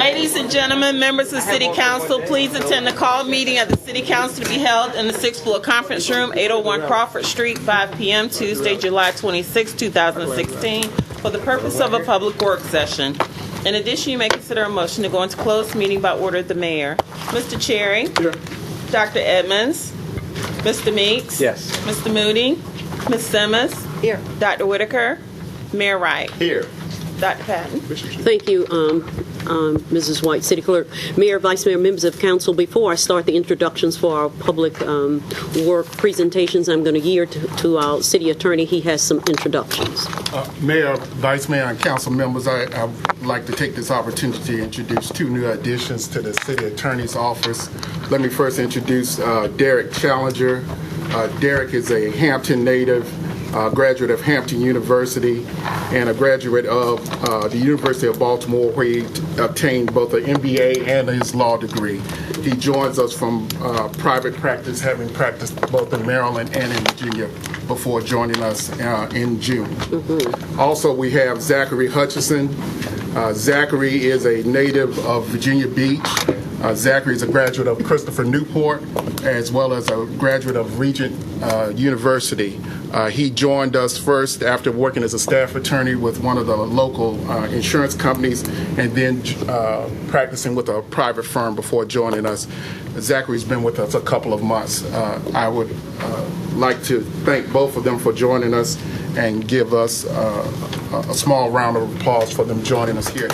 Ladies and gentlemen, members of the City Council, please attend the call meeting of the City Council to be held in the 6th floor conference room, 801 Crawford Street, 5 p.m. Tuesday, July 26, 2016, for the purpose of a public work session. In addition, you may consider a motion to go into closed meeting by order of the mayor. Mr. Cherry? Here. Dr. Edmonds? Mr. Meeks? Yes. Mr. Moody? Ms. Simmons? Here. Dr. Whitaker? Mayor Wright? Here. Dr. Patton? Thank you, Mrs. White, City Clerk. Mayor, Vice Mayor, members of council, before I start the introductions for our public work presentations, I'm going to yield to our city attorney. He has some introductions. Mayor, Vice Mayor, and council members, I would like to take this opportunity to introduce two new additions to the city attorney's office. Let me first introduce Derek Challenger. Derek is a Hampton native, graduate of Hampton University, and a graduate of the University of Baltimore, where he obtained both an MBA and his law degree. He joins us from private practice, having practiced both in Maryland and in Virginia before joining us in June. Mm-hmm. Also, we have Zachary Hutchison. Zachary is a native of Virginia Beach. Zachary is a graduate of Christopher Newport, as well as a graduate of Regent University. He joined us first after working as a staff attorney with one of the local insurance companies, and then practicing with a private firm before joining us. Zachary's been with us a couple of months. I would like to thank both of them for joining us and give us a small round of applause for them joining us here.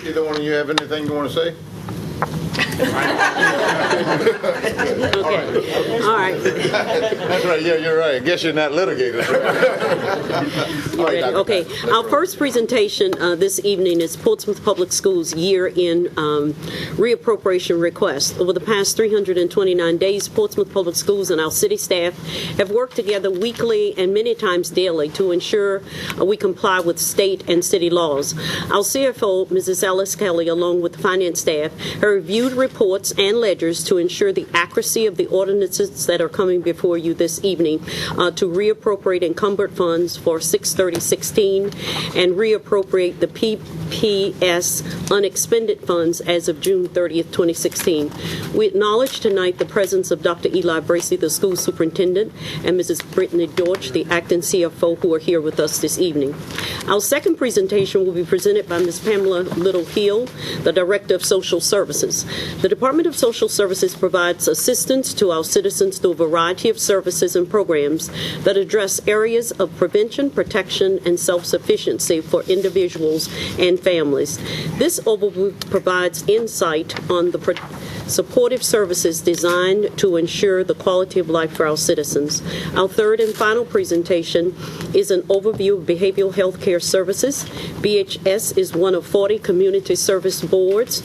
Either one of you have anything you want to say? Okay. All right. That's right. Yeah, you're right. I guess you're not litigators. All right, okay. Our first presentation this evening is Portsmouth Public Schools year-end reappropriation request. Over the past 329 days, Portsmouth Public Schools and our city staff have worked together weekly and many times daily to ensure we comply with state and city laws. Our CFO, Mrs. Alice Kelly, along with the finance staff, have reviewed reports and ledgers to ensure the accuracy of the ordinances that are coming before you this evening to reappropriate encumbered funds for 6/30/16 and reappropriate the PPS unexpended funds as of June 30th, 2016. We acknowledge tonight the presence of Dr. Eli Bracey, the school superintendent, and Mrs. Brittany Dorch, the acting CFO, who are here with us this evening. Our second presentation will be presented by Ms. Pamela Little-Hill, the Director of Social Services. The Department of Social Services provides assistance to our citizens through a variety of services and programs that address areas of prevention, protection, and self-sufficiency for individuals and families. This overview provides insight on the supportive services designed to ensure the quality of life for our citizens. Our third and final presentation is an overview of behavioral health care services. BHS is one of 40 community service boards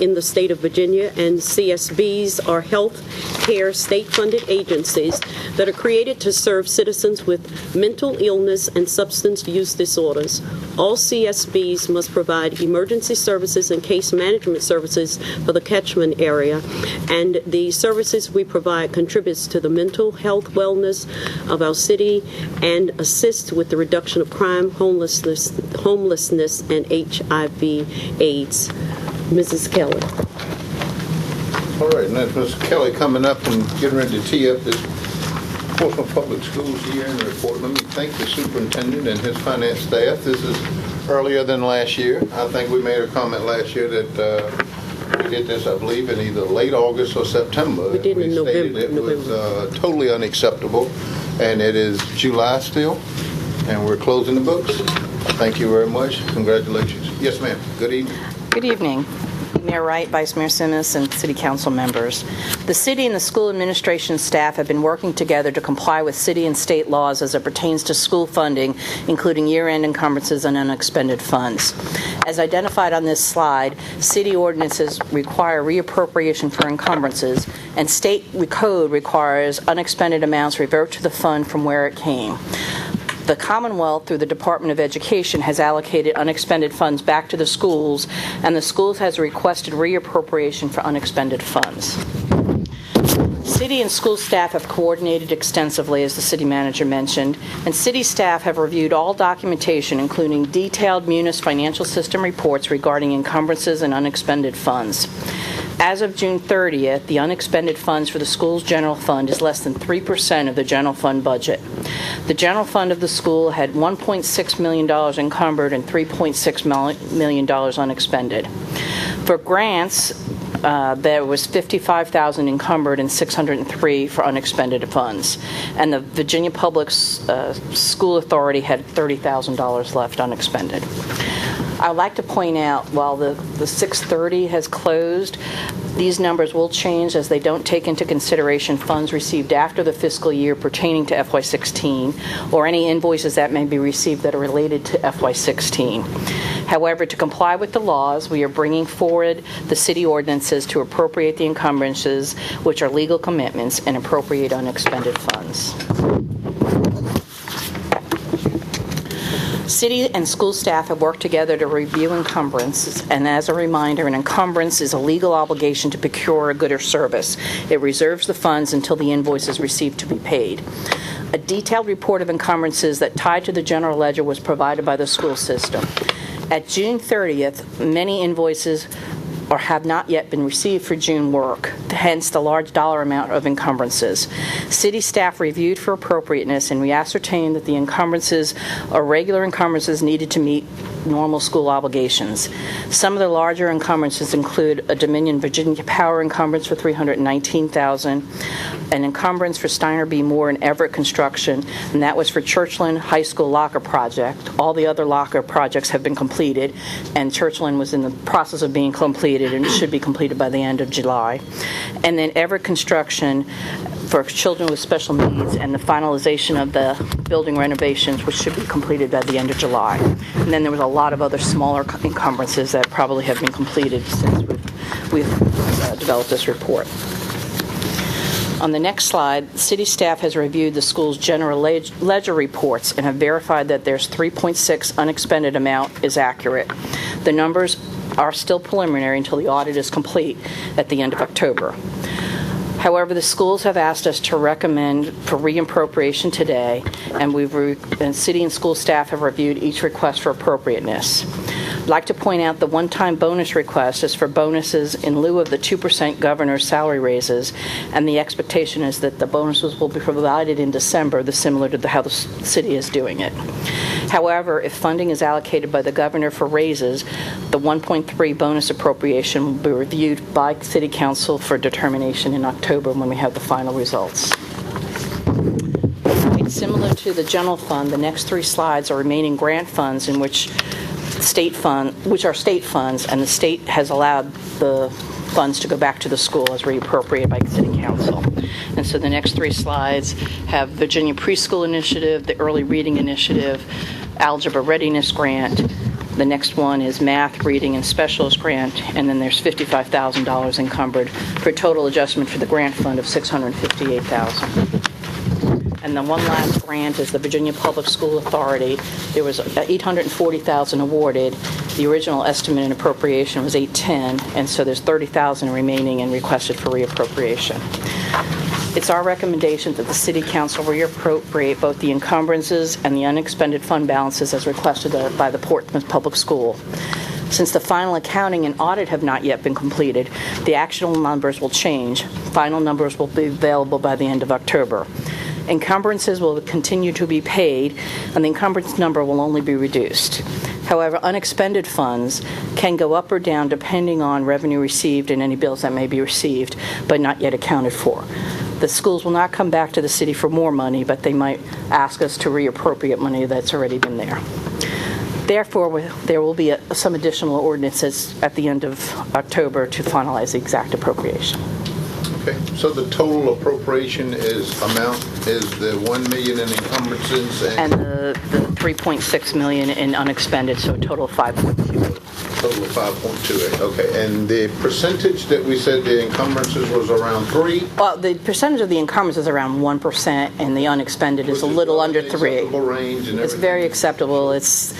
in the state of Virginia, and CSBs are health care state-funded agencies that are created to serve citizens with mental illness and substance use disorders. All CSBs must provide emergency services and case management services for the catchment area, and the services we provide contributes to the mental health wellness of our city and assists with the reduction of crime, homelessness, and HIV/AIDS. Mrs. Kelly. All right, and that's Ms. Kelly coming up and getting ready to tee up this Portsmouth Public Schools year-end report. Let me thank the superintendent and his finance staff. This is earlier than last year. I think we made a comment last year that we did this, I believe, in either late August or September. We did in November. It was totally unacceptable, and it is July still, and we're closing the books. Thank you very much. Congratulations. Yes, ma'am. Good evening. Good evening, Mayor Wright, Vice Mayor Simmons, and City Council members. The city and the school administration staff have been working together to comply with city and state laws as it pertains to school funding, including year-end encumbrances and unexpended funds. As identified on this slide, city ordinances require reappropriation for encumbrances, and state code requires unexpended amounts revert to the fund from where it came. The Commonwealth, through the Department of Education, has allocated unexpended funds back to the schools, and the schools has requested reappropriation for unexpended funds. City and school staff have coordinated extensively, as the city manager mentioned, and city staff have reviewed all documentation, including detailed Munis financial system reports regarding encumbrances and unexpended funds. As of June 30th, the unexpended funds for the school's general fund is less than 3% of the general fund budget. The general fund of the school had $1.6 million encumbered and $3.6 million unexpended. For grants, there was $55,000 encumbered and $603 for unexpended funds, and the Virginia Public School Authority had $30,000 left unexpended. I would like to point out, while the 630 has closed, these numbers will change as they don't take into consideration funds received after the fiscal year pertaining to FY16 or any invoices that may be received that are related to FY16. However, to comply with the laws, we are bringing forward the city ordinances to appropriate the encumbrances, which are legal commitments, and appropriate unexpended funds. City and school staff have worked together to review encumbrances, and as a reminder, an encumbrance is a legal obligation to procure a good or service. It reserves the funds until the invoice is received to be paid. A detailed report of encumbrances that tied to the general ledger was provided by the school system. At June 30th, many invoices or have not yet been received for June work, hence the large dollar amount of encumbrances. City staff reviewed for appropriateness, and we ascertained that the encumbrances are regular encumbrances needed to meet normal school obligations. Some of the larger encumbrances include a Dominion Virginia Power encumbrance for $319,000, an encumbrance for Steiner B. Moore and Everett Construction, and that was for Churchland High School locker project. All the other locker projects have been completed, and Churchland was in the process of being completed and should be completed by the end of July. And then Everett Construction for children with special needs, and the finalization of the building renovations, which should be completed by the end of July. And then there was a lot of other smaller encumbrances that probably have been completed since we've developed this report. On the next slide, city staff has reviewed the school's general ledger reports and have verified that there's 3.6 unexpended amount is accurate. The numbers are still preliminary until the audit is complete at the end of October. However, the schools have asked us to recommend for reappropriation today, and city and school staff have reviewed each request for appropriateness. I'd like to point out the one-time bonus request is for bonuses in lieu of the 2% governor's salary raises, and the expectation is that the bonuses will be provided in December, similar to how the city is doing it. However, if funding is allocated by the governor for raises, the 1.3 bonus appropriation will be reviewed by City Council for determination in October when we have the final results. Similar to the general fund, the next three slides are remaining grant funds in which are state funds, and the state has allowed the funds to go back to the school as reappropriated by City Council. And so the next three slides have Virginia Preschool Initiative, the Early Reading Initiative, Algebra Readiness Grant. The next one is Math, Reading, and Specialist Grant, and then there's $55,000 encumbered for a total adjustment for the grant fund of $658,000. And the one last grant is the Virginia Public School Authority. There was $840,000 awarded. The original estimate and appropriation was $810,000, and so there's $30,000 remaining and requested for reappropriation. It's our recommendation that the City Council reappropriate both the encumbrances and the unexpended fund balances as requested by the Portsmouth Public School. Since the final accounting and audit have not yet been completed, the actual numbers will change. Final numbers will be available by the end of October. Encumbrances will continue to be paid, and the encumbrance number will only be reduced. However, unexpended funds can go up or down depending on revenue received and any bills that may be received, but not yet accounted for. The schools will not come back to the city for more money, but they might ask us to reappropriate money that's already been there. Therefore, there will be some additional ordinances at the end of October to finalize the exact appropriation. Okay, so the total appropriation is the $1 million in encumbrances and the $3.6 million in unexpended, so a total of $5.2. Total of 5.28. Okay, and the percentage that we said the encumbrances was around 3? Well, the percentage of the encumbrances is around 1%, and the the is a little under 3. Range and it's very acceptable. It's,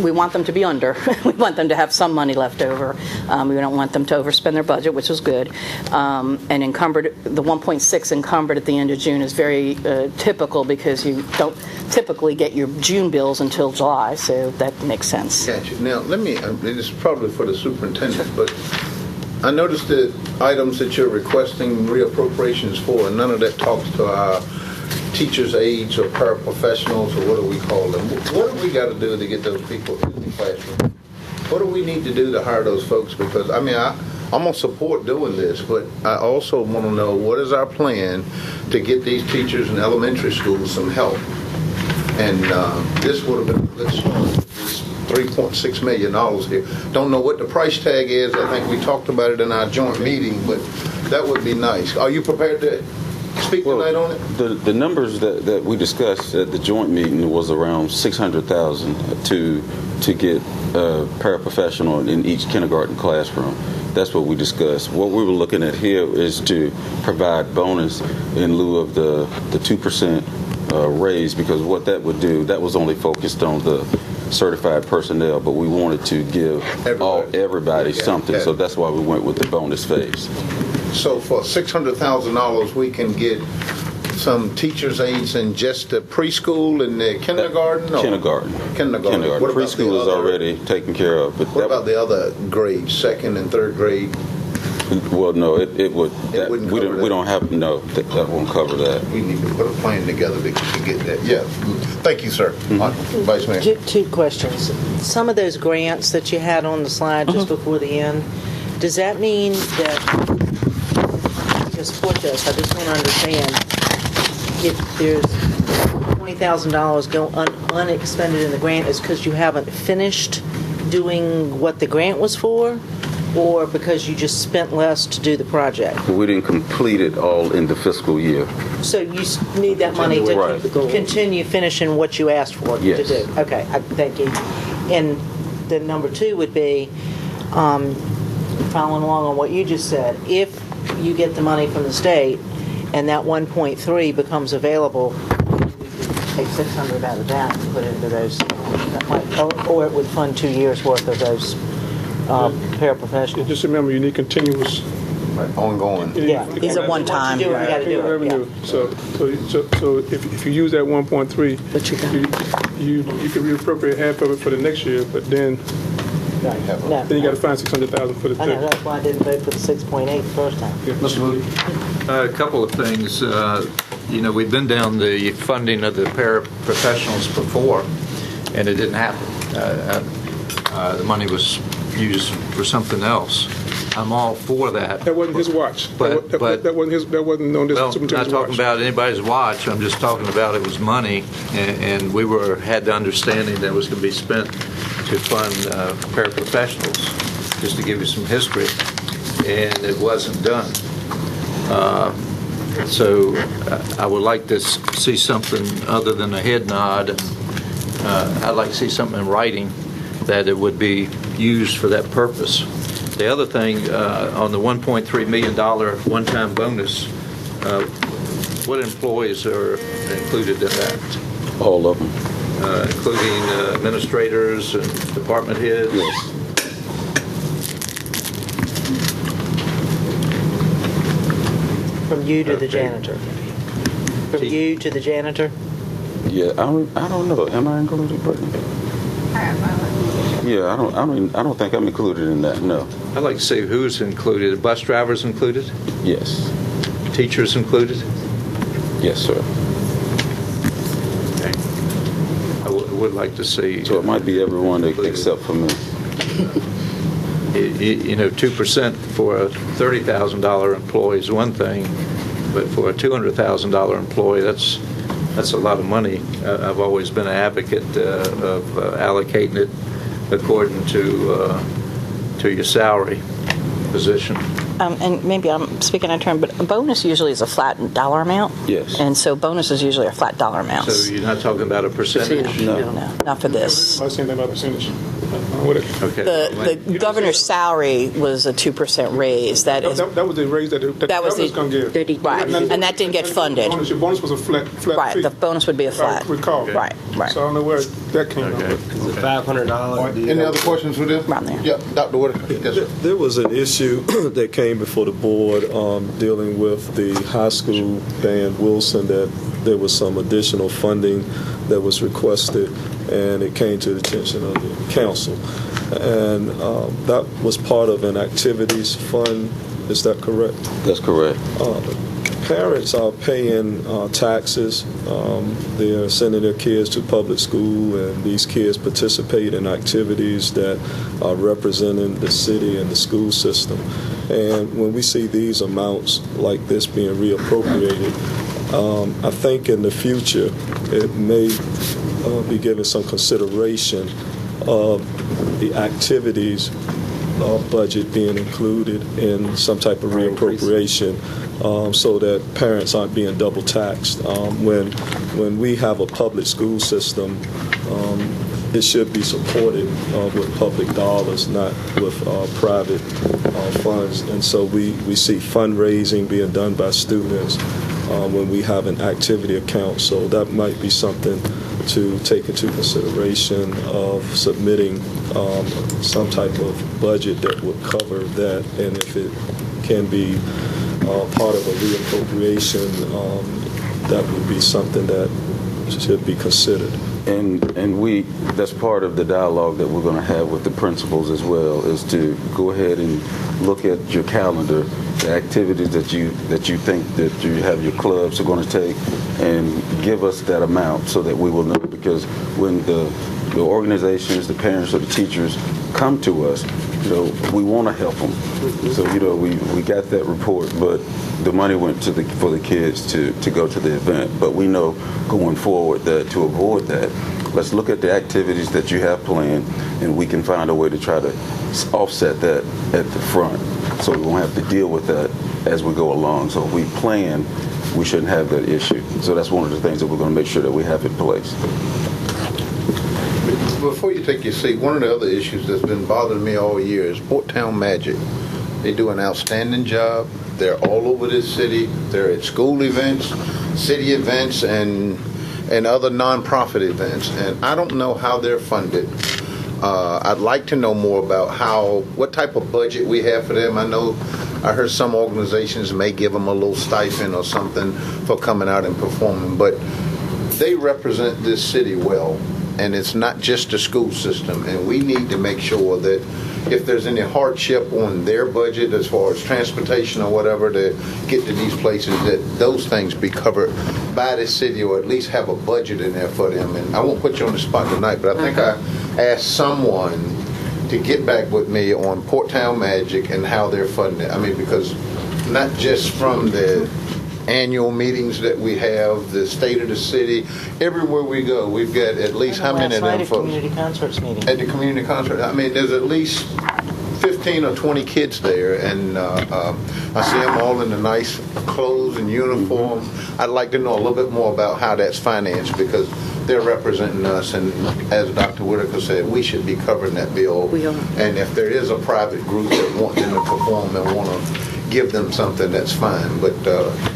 we want them to be under. We want them to have some money left over. We don't want them to overspend their budget, which is good. And encumbered, the 1.6 encumbered at the end of June is very typical because you don't typically get your June bills until July, so that makes sense. Gotcha. Now, this is probably for the superintendent, but I noticed the items that you're requesting reappropriations for, and none of that talks to our teachers' aides or paraprofessionals, or what do we call them? What do we got to do to get those people in the classroom? What do we need to do to hire those folks? Because, I'm going to support doing this, but I also want to know what is our plan to get these teachers in elementary schools some help. And this would have been a good start. It's $3.6 million here. Don't know what the price tag is. I think we talked about it in our joint meeting, but that would be nice. Are you prepared to speak tonight on it? The numbers that we discussed at the joint meeting was around $600,000 to get a paraprofessional in each kindergarten classroom. That's what we discussed. What we were looking at here is to provide bonus in lieu of the 2% raise, because what that would do, that was only focused on the certified personnel, but we wanted to give everybody something, so that's why we went with the bonus phase. So for $600,000, we can get some teachers' aides in just the preschool and the kindergarten? Kindergarten. What about preschool is already taken care of. But what about the other grades, second and third grade? Well, no, it would. We don't have that won't cover that. We need to put a plan together to get that. Yeah. Thank you, sir. Vice Mayor. Two questions. Some of those grants that you had on the slide just before the end, does that mean that, because support this, I just want to understand, if there's $20,000 go unexpended in the grant, is because you haven't finished doing what the grant was for, or because you just spent less to do the project? We didn't complete it all in the fiscal year. So you need that money to Right. continue finishing what you asked for Yes. to do. Okay, thank you. And the number two would be, following along on what you just said, if you get the money from the state and that 1.3 becomes available, take 600 out of that and put it into those, or it would fund 2 years worth of those paraprofessionals. Just remember, you need continuous. Ongoing. Yeah, These are one time. You got to do it. Revenue. Yeah. So if you use that 1.3, But you got you can reappropriate half of it for the next year, but then No. you got to find 600,000 for the I know, third. that's why I didn't vote for the 6.8 the first time. Mr. Moody. A couple of things. We've been down the funding of the paraprofessionals before, and it didn't happen. The money was used for something else. I'm all for that. That wasn't his watch. But- that wasn't on this Well, not superintendent's talking watch. about anybody's watch. I'm just talking about it was money, and we had the understanding that it was going to be spent to fund paraprofessionals, just to give you some history, and it wasn't done. So I would like to see something other than a head nod. I'd like to see something in writing that it would be used for that purpose. The other thing, on the $1.3 million one-time bonus, what employees are included in that? All of them. Including administrators and department heads? Yes. From you to the Okay. janitor. From you to the janitor? Yeah, I don't know. Am I included, Brittany? Yeah, I don't think I'm included in that. No. I'd like to see who's included. Bus drivers included? Yes. Teachers included? Yes, sir. Okay. I would like to see. So it might be everyone except for me. 2% for a $30,000 employee is one thing, but for a $200,000 employee, that's a lot of money. I've always been an advocate of allocating it according to your salary position. And maybe I'm speaking in turn, but a bonus usually is a flat dollar amount. Yes. And so bonus is usually a flat dollar amount. So you're not talking about a percentage? No. No, not for this. I was saying that about percentage. Okay. The governor's salary was a 2% raise. That is That was the raise that the governor's going to give. right, and that didn't get funded. Your bonus was a flat Right, fee. the bonus would be a If I flat. recall. Right, right. So I don't know where That came Okay. out. Is it $500? Any other questions for them? Around there. Yeah, Dr. Wood. Yes, sir. There was an issue that came before the board dealing with the high school band Wilson, that there was some additional funding that was requested, and it came to the attention of the council. And that was part of an activities fund. Is that correct? That's correct. Parents are paying taxes. They're sending their kids to public school, and these kids participate in activities that are representing the city and the school system. And when we see these amounts like this being reappropriated, I think in the future it may be given some consideration of the activities budget being included in some type of reappropriation, so that parents aren't being double taxed. When we have a public school system, it should be supported with public dollars, not with private funds. And so we see fundraising being done by students when we have an activity account. So that might be something to take into consideration of submitting some type of budget that would cover that. And if it can be part of a reappropriation, that would be something that should be considered. And we, that's part of the dialogue that we're going to have with the principals as well, is to go ahead and look at your calendar, the activities that you think that you have your clubs are going to take, and give us that amount so that we will know. Because when the organizations, the parents, or the teachers come to us, we want to help them. So we got that report, but the money went for the kids to go to the event. But we know going forward that to avoid that, let's look at the activities that you have planned, and we can find a way to try to offset that at the front, so we won't have to deal with that as we go along. So if we plan, we shouldn't have that issue. So that's one of the things that we're going to make sure that we have in place. Before you take your seat, one of the other issues that's been bothering me all year is Port Town Magic. They do an outstanding job. They're all over this city. They're at school events, city events, and other nonprofit events. And I don't know how they're funded. I'd like to know more about what type of budget we have for them. I heard some organizations may give them a little stipend or something for coming out and performing, but they represent this city well. And it's not just the school system, and we need to make sure that if there's any hardship on their budget as far as transportation or whatever to get to these places, that those things be covered by the city, or at least have a budget in there for them. And I won't put you on the spot tonight, but I think I asked someone to get back with me on Port Town Magic and how they're funded. I mean, because not just from the annual meetings that we have, the state of the city, everywhere we go, we've got at least how many of them folks? Community concerts meeting. At the community concert, I mean, there's at least 15 or 20 kids there, and I see them all in the nice clothes and uniforms. I'd like to know a little bit more about how that's financed, because they're representing us, and as Dr. Whitaker said, we should be covering that bill. We are. And if there is a private group that want them to perform and want to give them something, that's fine. But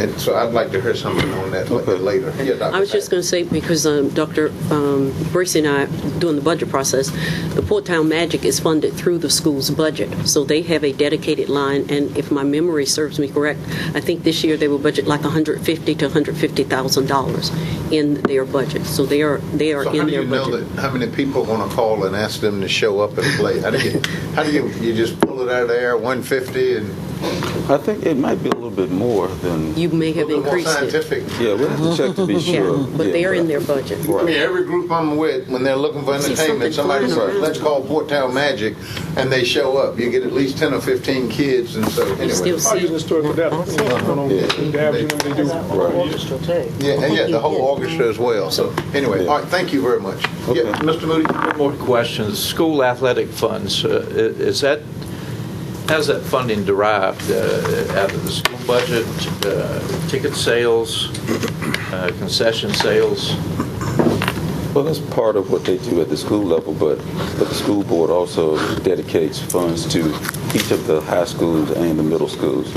and so I'd like to hear something on that later. Yeah, Dr. I was just going to say, because Dr. Bracey and I, doing the budget process, the Port Town Magic is funded through the school's budget. So they have a dedicated line, and if my memory serves me correct, I think this year they will budget like $150,000 to $150,000 in their budget. So they are So in their budget. how do you know that, how many people are going to call and ask them to show up and play? How do you just pull it out of the air, 150, and I think it might be a little bit more than. You may have a little more increased it. scientific? Yeah, we'll have to check to be sure. Yeah, but they are in their budget. I mean, every group I'm with, when they're looking for See entertainment, somebody something says, flying let's call Port Town Magic, and they show up. You get at least 10 or 15 kids, and so anyway. Still I see. use the story for that. The average they do. Orchestra too. Yeah, and yeah, the whole orchestra as well. So anyway, all right, thank you very much. Okay. Yeah, Mr. Moody? One more questions. School athletic funds, how's that funding derived? Out of the school budget, ticket sales, concession sales? Well, that's part of what they do at the school level, but the school board also dedicates funds to each of the high schools and the middle schools.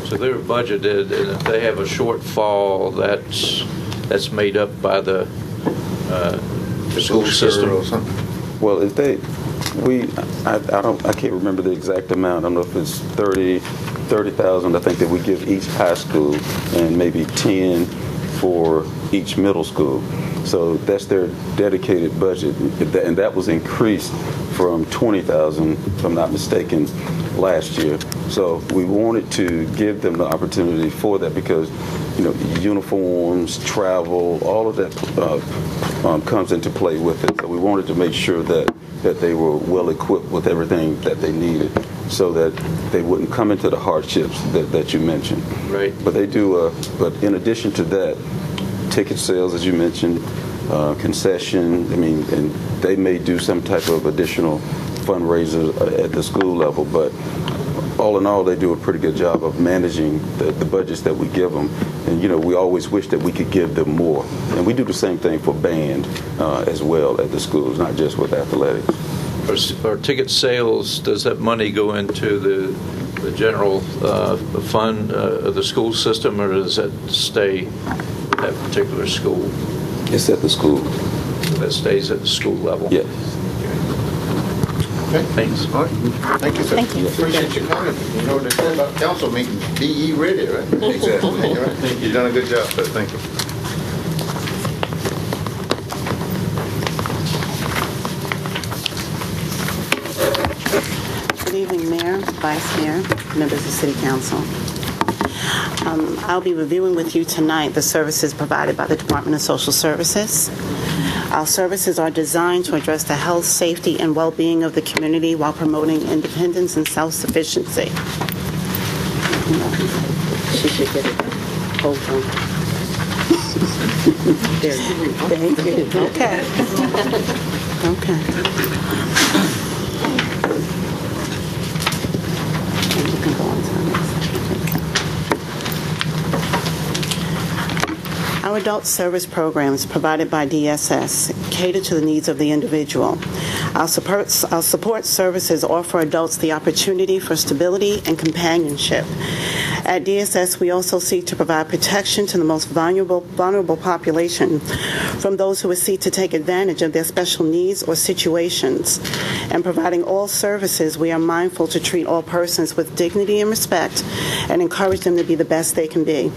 So they're budgeted, and if they have a shortfall, that's made up by the school system. Or something? Well, if I can't remember the exact amount. I don't know if it's 30,000. I think that we give each high school, and maybe 10 for each middle school. So that's their dedicated budget, and that was increased from 20,000, if I'm not mistaken, last year. So we wanted to give them the opportunity for that because, uniforms, travel, all of that comes into play with it. So we wanted to make sure that they were well equipped with everything that they needed, so that they wouldn't come into the hardships that you mentioned. Right. But they do. But in addition to that, ticket sales, as you mentioned, concession. And they may do some type of additional fundraiser at the school level. But all in all, they do a pretty good job of managing the budgets that we give them. And we always wish that we could give them more. And we do the same thing for band as well at the schools, not just with athletics. Or ticket sales, does that money go into the general fund of the school system, or does that stay with that particular school? It's at the school. So that stays at the school level? Yes. Okay. Thanks. All right. Thank you, sir. Thank you. Appreciate you coming. You know what they say about council meetings, be ready, right? Exactly. All right. You've done a good job, sir. Thank you. Good evening, Mayor, Vice Mayor, members of City Council. I'll be reviewing with you tonight the services provided by the Department of Social Services. Our services are designed to address the health, safety, and well-being of the community while promoting independence and self-sufficiency. She should get it. Hold on. There. Thank you. Okay. Okay. And you can go on to the next slide. Okay. Our adult service programs provided by DSS cater to the needs of the individual. Our support services offer adults the opportunity for stability and companionship. At DSS, we also seek to provide protection to the most vulnerable population from those who would seek to take advantage of their special needs or situations. And providing all services, we are mindful to treat all persons with dignity and respect and encourage them to be the best they can be.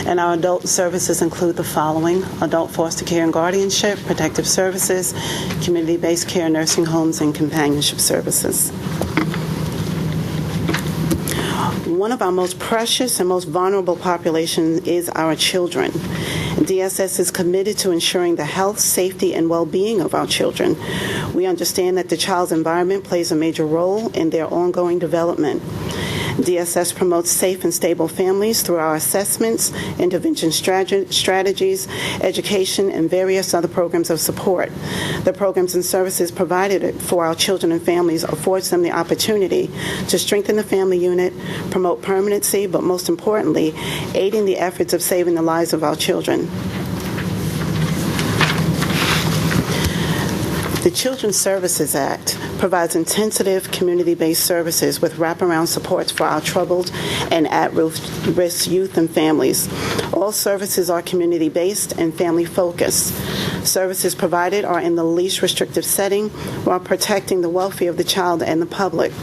And our adult services include the following: adult foster care and guardianship, protective services, community-based care, nursing homes, and companionship services. One of our most precious and most vulnerable populations is our children. DSS is committed to ensuring the health, safety, and well-being of our children. We understand that the child's environment plays a major role in their ongoing development. DSS promotes safe and stable families through our assessments, intervention strategies, education, and various other programs of support. The programs and services provided for our children and families affords them the opportunity to strengthen the family unit, promote permanency, but most importantly, aiding the efforts of saving the lives of our children. The Children's Services Act provides intensive community-based services with wraparound supports for our troubled and at-risk youth and families. All services are community-based and family-focused. Services provided are in the least restrictive setting while protecting the welfare of the child and the public.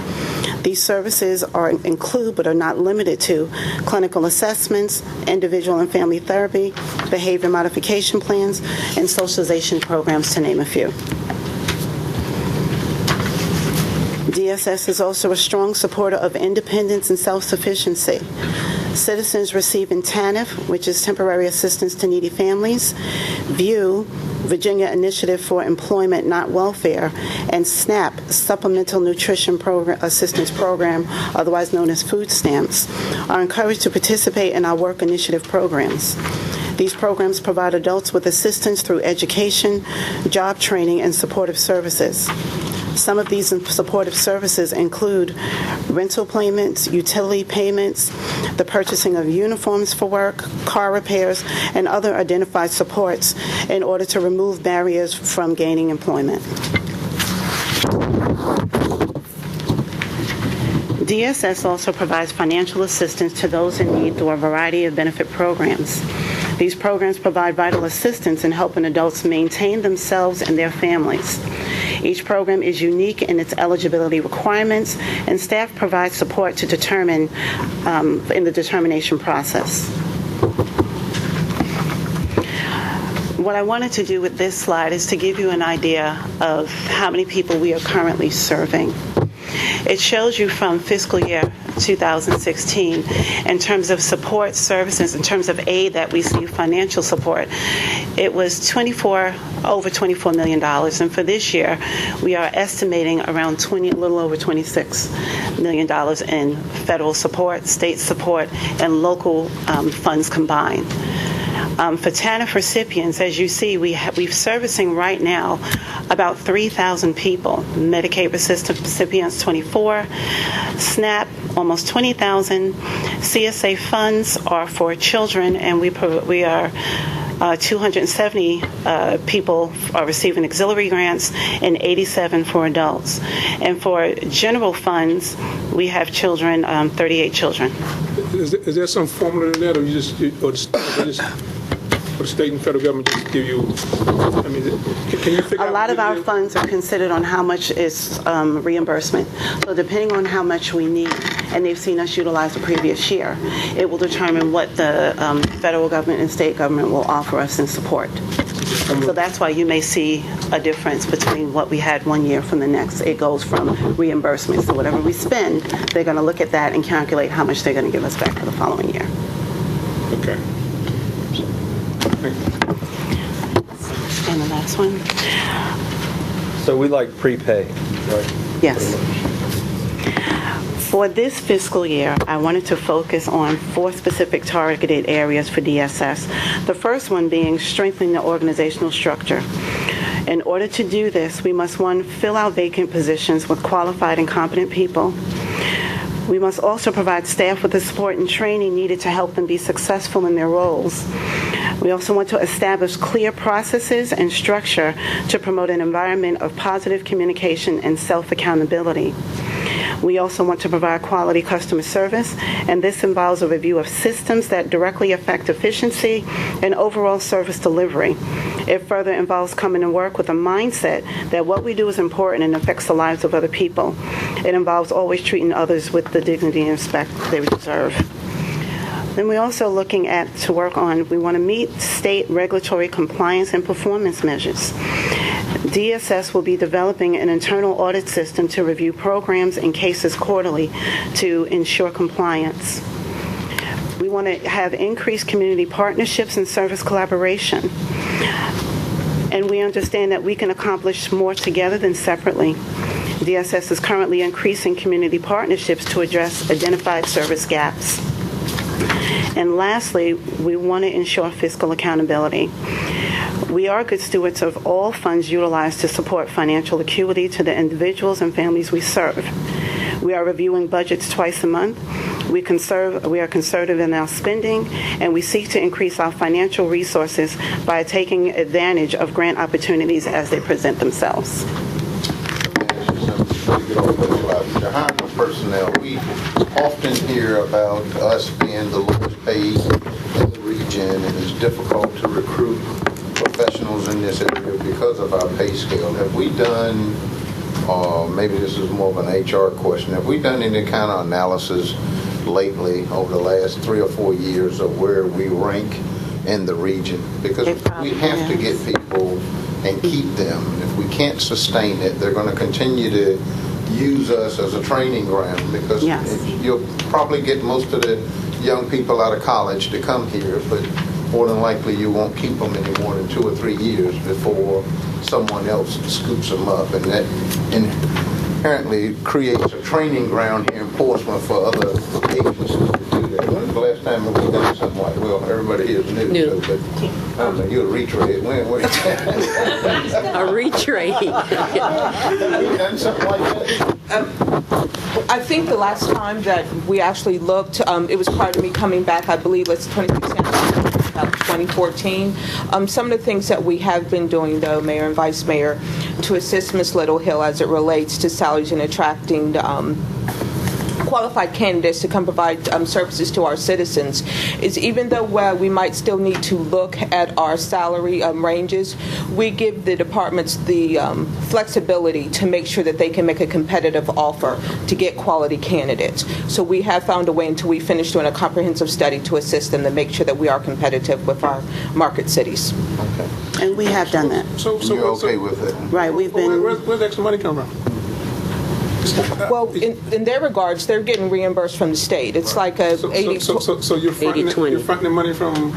These services include, but are not limited to, clinical assessments, individual and family therapy, behavior modification plans, and socialization programs, to name a few. DSS is also a strong supporter of independence and self-sufficiency. Citizens receiving TANF, which is Temporary Assistance to Needy Families, VIEW, Virginia Initiative for Employment, Not Welfare, and SNAP, Supplemental Nutrition Assistance Program, otherwise known as food stamps, are encouraged to participate in our work initiative programs. These programs provide adults with assistance through education, job training, and supportive services. Some of these supportive services include rental payments, utility payments, the purchasing of uniforms for work, car repairs, and other identified supports in order to remove barriers from gaining employment. DSS also provides financial assistance to those in need through a variety of benefit programs. These programs provide vital assistance in helping adults maintain themselves and their families. Each program is unique in its eligibility requirements, and staff provides support to determine in the determination process. What I wanted to do with this slide is to give you an idea of how many people we are currently serving. It shows you from fiscal year 2016 in terms of support services, in terms of aid that we see, financial support. It was over $24 million, and for this year we are estimating around a little over $26 million in federal support, state support, and local funds combined. For TANF recipients, as you see, we're servicing right now about 3,000 people. Medicaid recipients, 24. SNAP, almost 20,000. CSA funds are for children, and we are 270 people are receiving auxiliary grants and 87 for adults. And for general funds, we have children, 38 children. Is there some formula in that, or the state and federal government just give you, I mean, can you figure out? A lot of our funds are considered on how much is reimbursement. So depending on how much we need, and they've seen us utilize the previous year, it will determine what the federal government and state government will offer us in support. So that's why you may see a difference between what we had one year from the next. It goes from reimbursement. So whatever we spend, they're going to look at that and calculate how much they're going to give us back for the following year. Okay. And the last one? So we like prepay, right? Yes. For this fiscal year, I wanted to focus on 4 specific targeted areas for DSS. The first one being strengthening the organizational structure. In order to do this, we must, 1, fill our vacant positions with qualified and competent people. We must also provide staff with the support and training needed to help them be successful in their roles. We also want to establish clear processes and structure to promote an environment of positive communication and self-accountability. We also want to provide quality customer service, and this involves a review of systems that directly affect efficiency and overall service delivery. It further involves coming to work with a mindset that what we do is important and affects the lives of other people. It involves always treating others with the dignity and respect they deserve. Then we're also looking we want to meet state regulatory compliance and performance measures. DSS will be developing an internal audit system to review programs and cases quarterly to ensure compliance. We want to have increased community partnerships and service collaboration. And we understand that we can accomplish more together than separately. DSS is currently increasing community partnerships to address identified service gaps. And lastly, we want to ensure fiscal accountability. We are good stewards of all funds utilized to support financial acuity to the individuals and families we serve. We are reviewing budgets twice a month. We are conservative in our spending, and we seek to increase our financial resources by taking advantage of grant opportunities as they present themselves. The hiring personnel, we often hear about us being the lowest paid in the region, and it's difficult to recruit professionals in this area because of our pay scale. Have we done, maybe this is more of an HR question, have we done any kind of analysis lately over the last 3 or 4 years of where we rank in the region? Because we have to get people and keep them. If we can't sustain it, they're going to continue to use us as a training ground, because you'll probably get most of the young people out of college to come here, but more than likely you won't keep them any more than 2 or 3 years before someone else scoops them up, and that inherently creates a training ground here in Portsmouth for other agencies to do that. When's the last time we've done something like, well, everybody here is new. So, but you're a retread. A retread. Have you done something like that? I think the last time that we actually looked, it was prior to me coming back, I believe it's 2014. Some of the things that we have been doing, though, Mayor and Vice Mayor, to assist Ms. Littlehill as it relates to salaries and attracting qualified candidates to come provide services to our citizens is even though we might still need to look at our salary ranges, we give the departments the flexibility to make sure that they can make a competitive offer to get quality candidates. So we have found a way until we finish doing a comprehensive study to assist them to make sure that we are competitive with our market cities. Okay. And we have done that. You're okay with it? Right, we've been... Where's the extra money come from? Well, in their regards, they're getting reimbursed from the state. It's like a 80... So you're fronting the money from...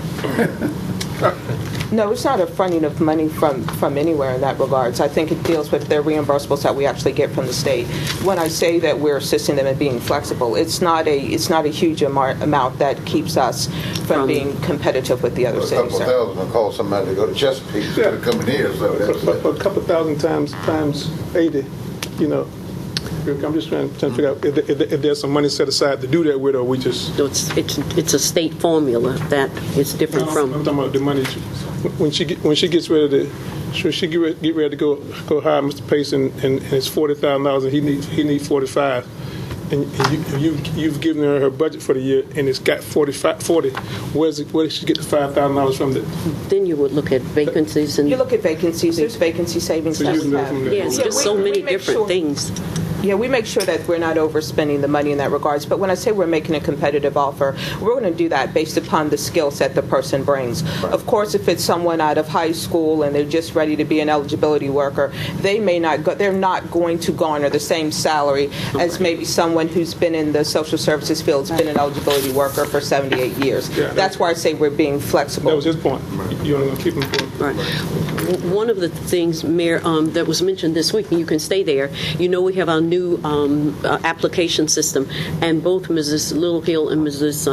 No, it's not a fronting of money from anywhere in that regards. I think it deals with their reimbursables that we actually get from the state. When I say that we're assisting them in being flexible, it's not a huge amount that keeps us from being competitive with the other cities. A couple thousand will call somebody to go to Chesapeake instead of coming here. So But a couple thousand times 80, you know. I'm just trying to figure out if there's some money set aside to do that with, or we just... It's a state formula that is different from... I'm talking about the money. When she gets ready to... Should she get ready to go hire Mr. Pace and it's $40,000 and he needs 45, and you've given her budget for the year and it's got 40. Where does she get the $5,000 from? Then you would look at vacancies and... You look at vacancies. There's vacancy savings that we have. Yes, there's so many different things. Yeah, we make sure that we're not overspending the money in that regards. But when I say we're making a competitive offer, we're going to do that based upon the skill set the person brings. Right. Of course, if it's someone out of high school and they're just ready to be an eligibility worker, they may not go, they're not going to garner the same salary as maybe someone who's been in the social services field, has been an eligibility worker for 78 years. Yeah, that's why I say we're being flexible. That was his point. You only going to keep him for right. One of the things, Mayor, that was mentioned this week, and you can stay there, you know we have our new application system, and both Mrs. Littlehill and Mrs.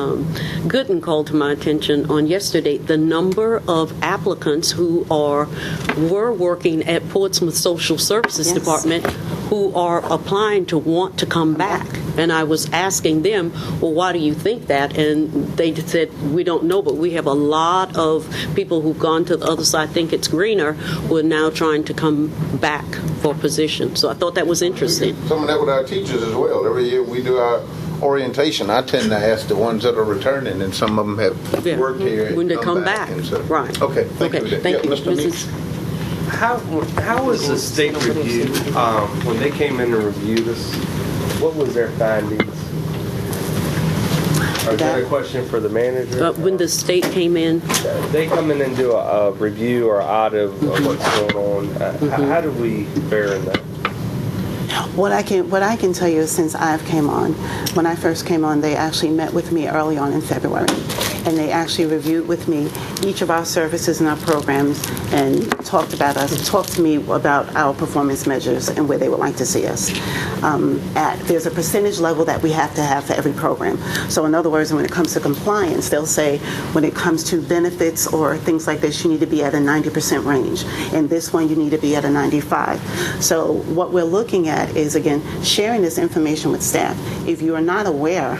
Gooden called to my attention on yesterday the number of applicants who were working at Portsmouth Social Services Department who are applying to want to come back. And I was asking them, well, why do you think that? And they said, we don't know, but we have a lot of people who've gone to the other side, think it's greener, who are now trying to come back for positions. So I thought that was interesting. Some of that with our teachers as well. Every year we do our orientation. I tend to ask the ones that are returning, and some of them have worked here. When they come back. So, right. Okay, thank you. Thank you. Mr. Meeks. How was the state review, when they came in and reviewed us, what was their findings? Or is that a question for the manager? When the state came in? They come in and do a review or audit of what's going on. How do we fare in that? What I can tell you is since I've came on, when I first came on, they actually met with me early on in February, and they actually reviewed with me each of our services and our programs and talked to me about our performance measures and where they would like to see us. There's a percentage level that we have to have for every program. So in other words, when it comes to compliance, they'll say when it comes to benefits or things like this, you need to be at a 90% range. And this one, you need to be at a 95. So what we're looking at is, again, sharing this information with staff. If you are not aware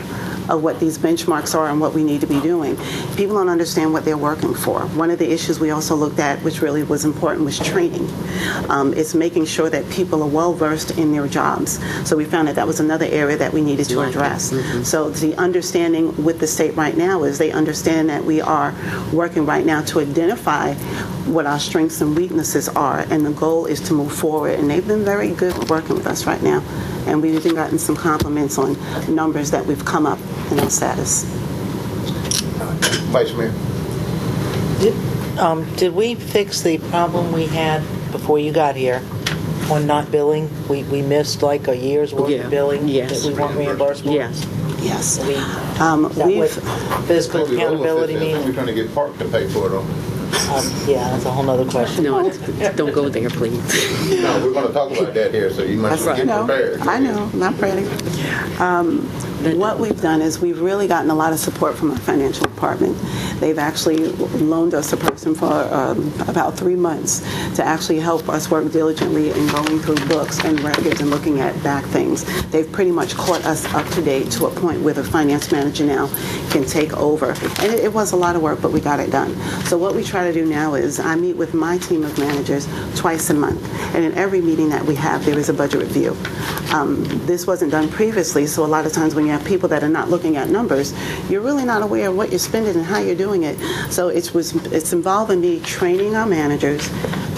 of what these benchmarks are and what we need to be doing, people don't understand what they're working for. One of the issues we also looked at, which really was important, was training. It's making sure that people are well-versed in their jobs. So we found that was another area that we needed to address. So the understanding with the state right now is they understand that we are working right now to identify what our strengths and weaknesses are, and the goal is to move forward. And they've been very good working with us right now. And we've even gotten some compliments on numbers that we've come up in our status. Vice Mayor. Did we fix the problem we had before you got here on not billing? We missed like a year's worth of billing that we weren't reimbursed for? Yes. Fiscal accountability meeting? We're trying to get Park to pay for it all. Yeah, that's a whole other question. No, don't go there, please. No, we're going to talk about that here, so you must get prepared. I know, I'm ready. What we've done is we've really gotten a lot of support from our financial department. They've actually loaned us a person for about 3 months to actually help us work diligently in going through books and records and looking at back things. They've pretty much caught us up to date to a point where the finance manager now can take over. And it was a lot of work, but we got it done. So what we try to do now is I meet with my team of managers twice a month. And in every meeting that we have, there is a budget review. This wasn't done previously, so a lot of times when you're have people that are not looking at numbers, you're really not aware of what you're spending and how you're doing it. So it's involving me training our managers,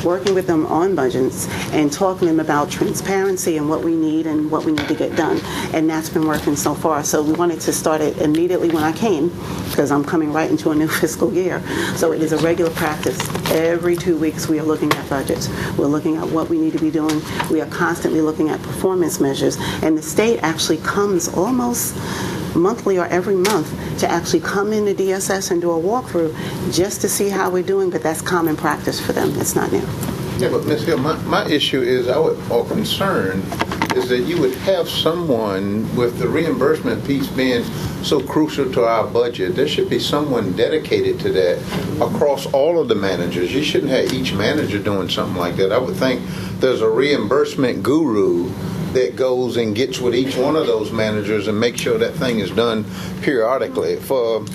working with them on budgets, and talking to them about transparency and what we need and what we need to get done. And that's been working so far. So we wanted to start it immediately when I came, because I'm coming right into a new fiscal year. So it is a regular practice. Every 2 weeks we are looking at budgets. We're looking at what we need to be doing. We are constantly looking at performance measures. And the state actually comes almost monthly or every month to actually come into DSS and do a walkthrough just to see how we're doing, but that's common practice for them. It's not new. Yeah, but Ms. Hill, my issue is, or concern, is that you would have someone with the reimbursement piece being so crucial to our budget. There should be someone dedicated to that across all of the managers. You shouldn't have each manager doing something like that. I would think there's a reimbursement guru that goes and gets with each one of those managers and makes sure that thing is done periodically. For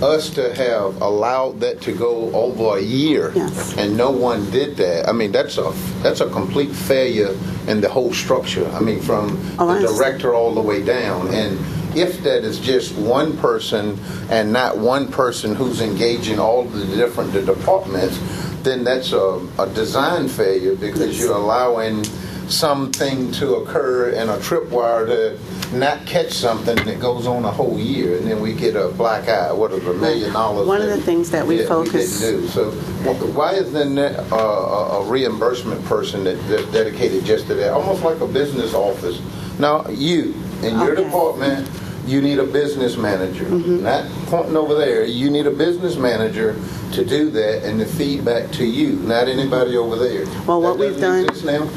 us to have allowed that to go over a year, yes, and no one did that, I mean, that's a complete failure in the whole structure. I mean, from the director all the way down. And if that is just one person and not one person who's engaging all the different departments, then that's a design failure, because you're allowing something to occur in a tripwire to not catch something that goes on a whole year, and then we get a black eye. What is $1 million? One of the things that we focus. We didn't do. So why isn't there a reimbursement person that's dedicated just to that? Almost like a business office. Now, you, in your department, you need a business manager. Not pointing over there. You need a business manager to do that, and the feedback to you, not anybody over there. Well, what we've done, now?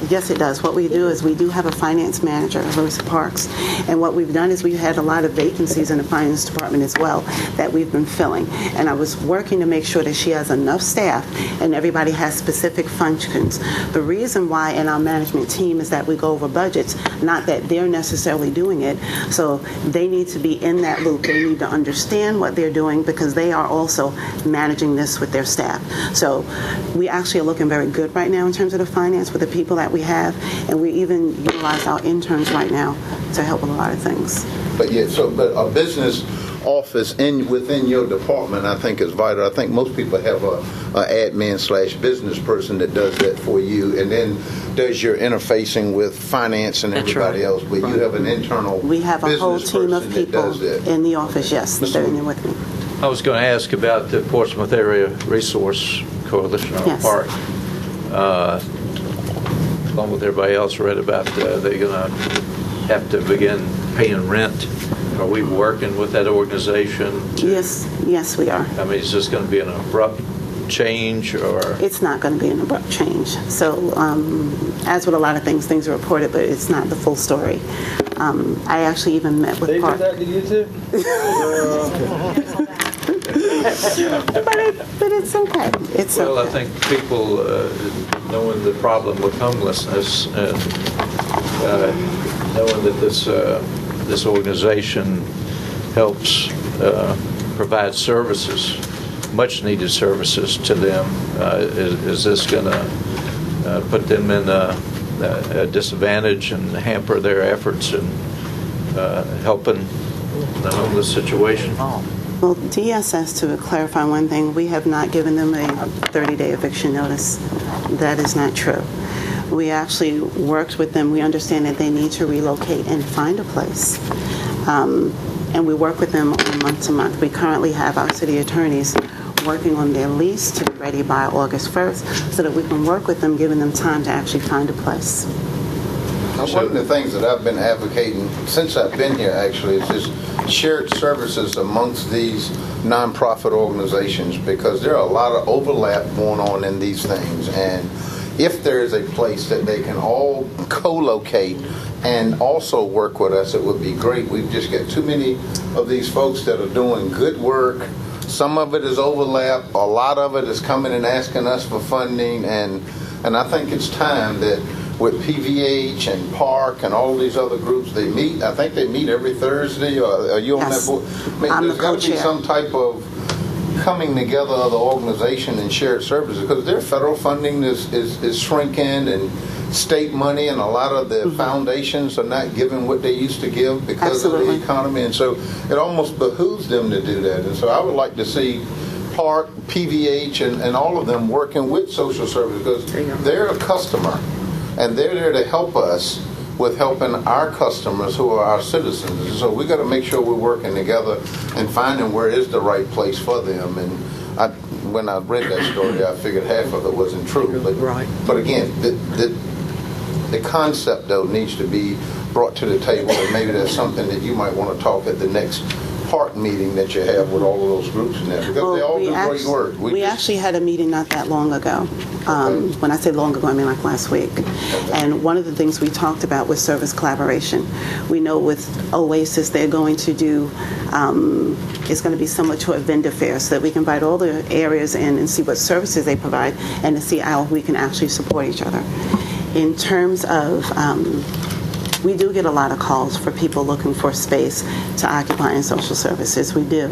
Yes, it does. What we do is we do have a finance manager, Rosa Parks, and what we've done is we've had a lot of vacancies in the finance department as well that we've been filling. And I was working to make sure that she has enough staff and everybody has specific functions. The reason why in our management team is that we go over budgets, not that they're necessarily doing it. So they need to be in that loop. They need to understand what they're doing, because they are also managing this with their staff. So we actually are looking very good right now in terms of the finance with the people that we have, and we even utilize our interns right now to help with a lot of things. But but a business office within your department, I think, is vital. I think most people have a admin/business person that does that for you, and then does your interfacing with finance and everybody else. But you have an internal. We have a whole team of people in the office. Yes, they're in there with me. I was going to ask about the Portsmouth Area Resource Coalition Park. Along with everybody else, read about they're going to have to begin paying rent. Are we working with that organization? Yes, we are. I mean, is this going to be an abrupt change, or? It's not going to be an abrupt change. So, as with a lot of things are reported, but it's not the full story. I actually even met with Park. They did that to you too? But it's okay. It's well, okay. I think people knowing the problem with homelessness, knowing that this organization helps provide services, much needed services to them, is this going to put them in a disadvantage and hamper their efforts in helping the homeless situation? Well, DSS, to clarify one thing, we have not given them a 30-day eviction notice. That is not true. We actually worked with them. We understand that they need to relocate and find a place. And we work with them on month to month. We currently have our city attorneys working on their lease to be ready by August 1st so that we can work with them, giving them time to actually find a place. One of the things that I've been advocating since I've been here, actually, is just shared services amongst these nonprofit organizations, because there are a lot of overlap going on in these things. And if there is a place that they can all co-locate and also work with us, it would be great. We've just got too many of these folks that are doing good work. Some of it is overlap. A lot of it is coming and asking us for funding. And I think it's time that with PVH and Park and all these other groups, they meet. I think they meet every Thursday. Are you on that board? I mean, there's got to be some type of coming together of the organization and shared services, because their federal funding is shrinking, and state money, and a lot of the foundations are not giving what they used to give because of the economy, and so it almost behooves them to do that. And so I would like to see Park, PVH, and all of them working with social service, because they're a customer, and they're there to help us with helping our customers who are our citizens. And so we got to make sure we're working together and finding where is the right place for them. And when I read that story, I figured half of it wasn't true. But again, the concept, though, needs to be brought to the table, and maybe that's something that you might want to talk at the next Park meeting that you have with all of those groups in there, because they all do great work. We actually had a meeting not that long ago. When I say long ago, I mean like last week. And one of the things we talked about was service collaboration. We know with Oasis, they're going to do, it's going to be similar to a vendor fair, so that we can invite all the areas in and see what services they provide, and to see how we can actually support each other. In terms of, we do get a lot of calls for people looking for space to occupy in social services. We do.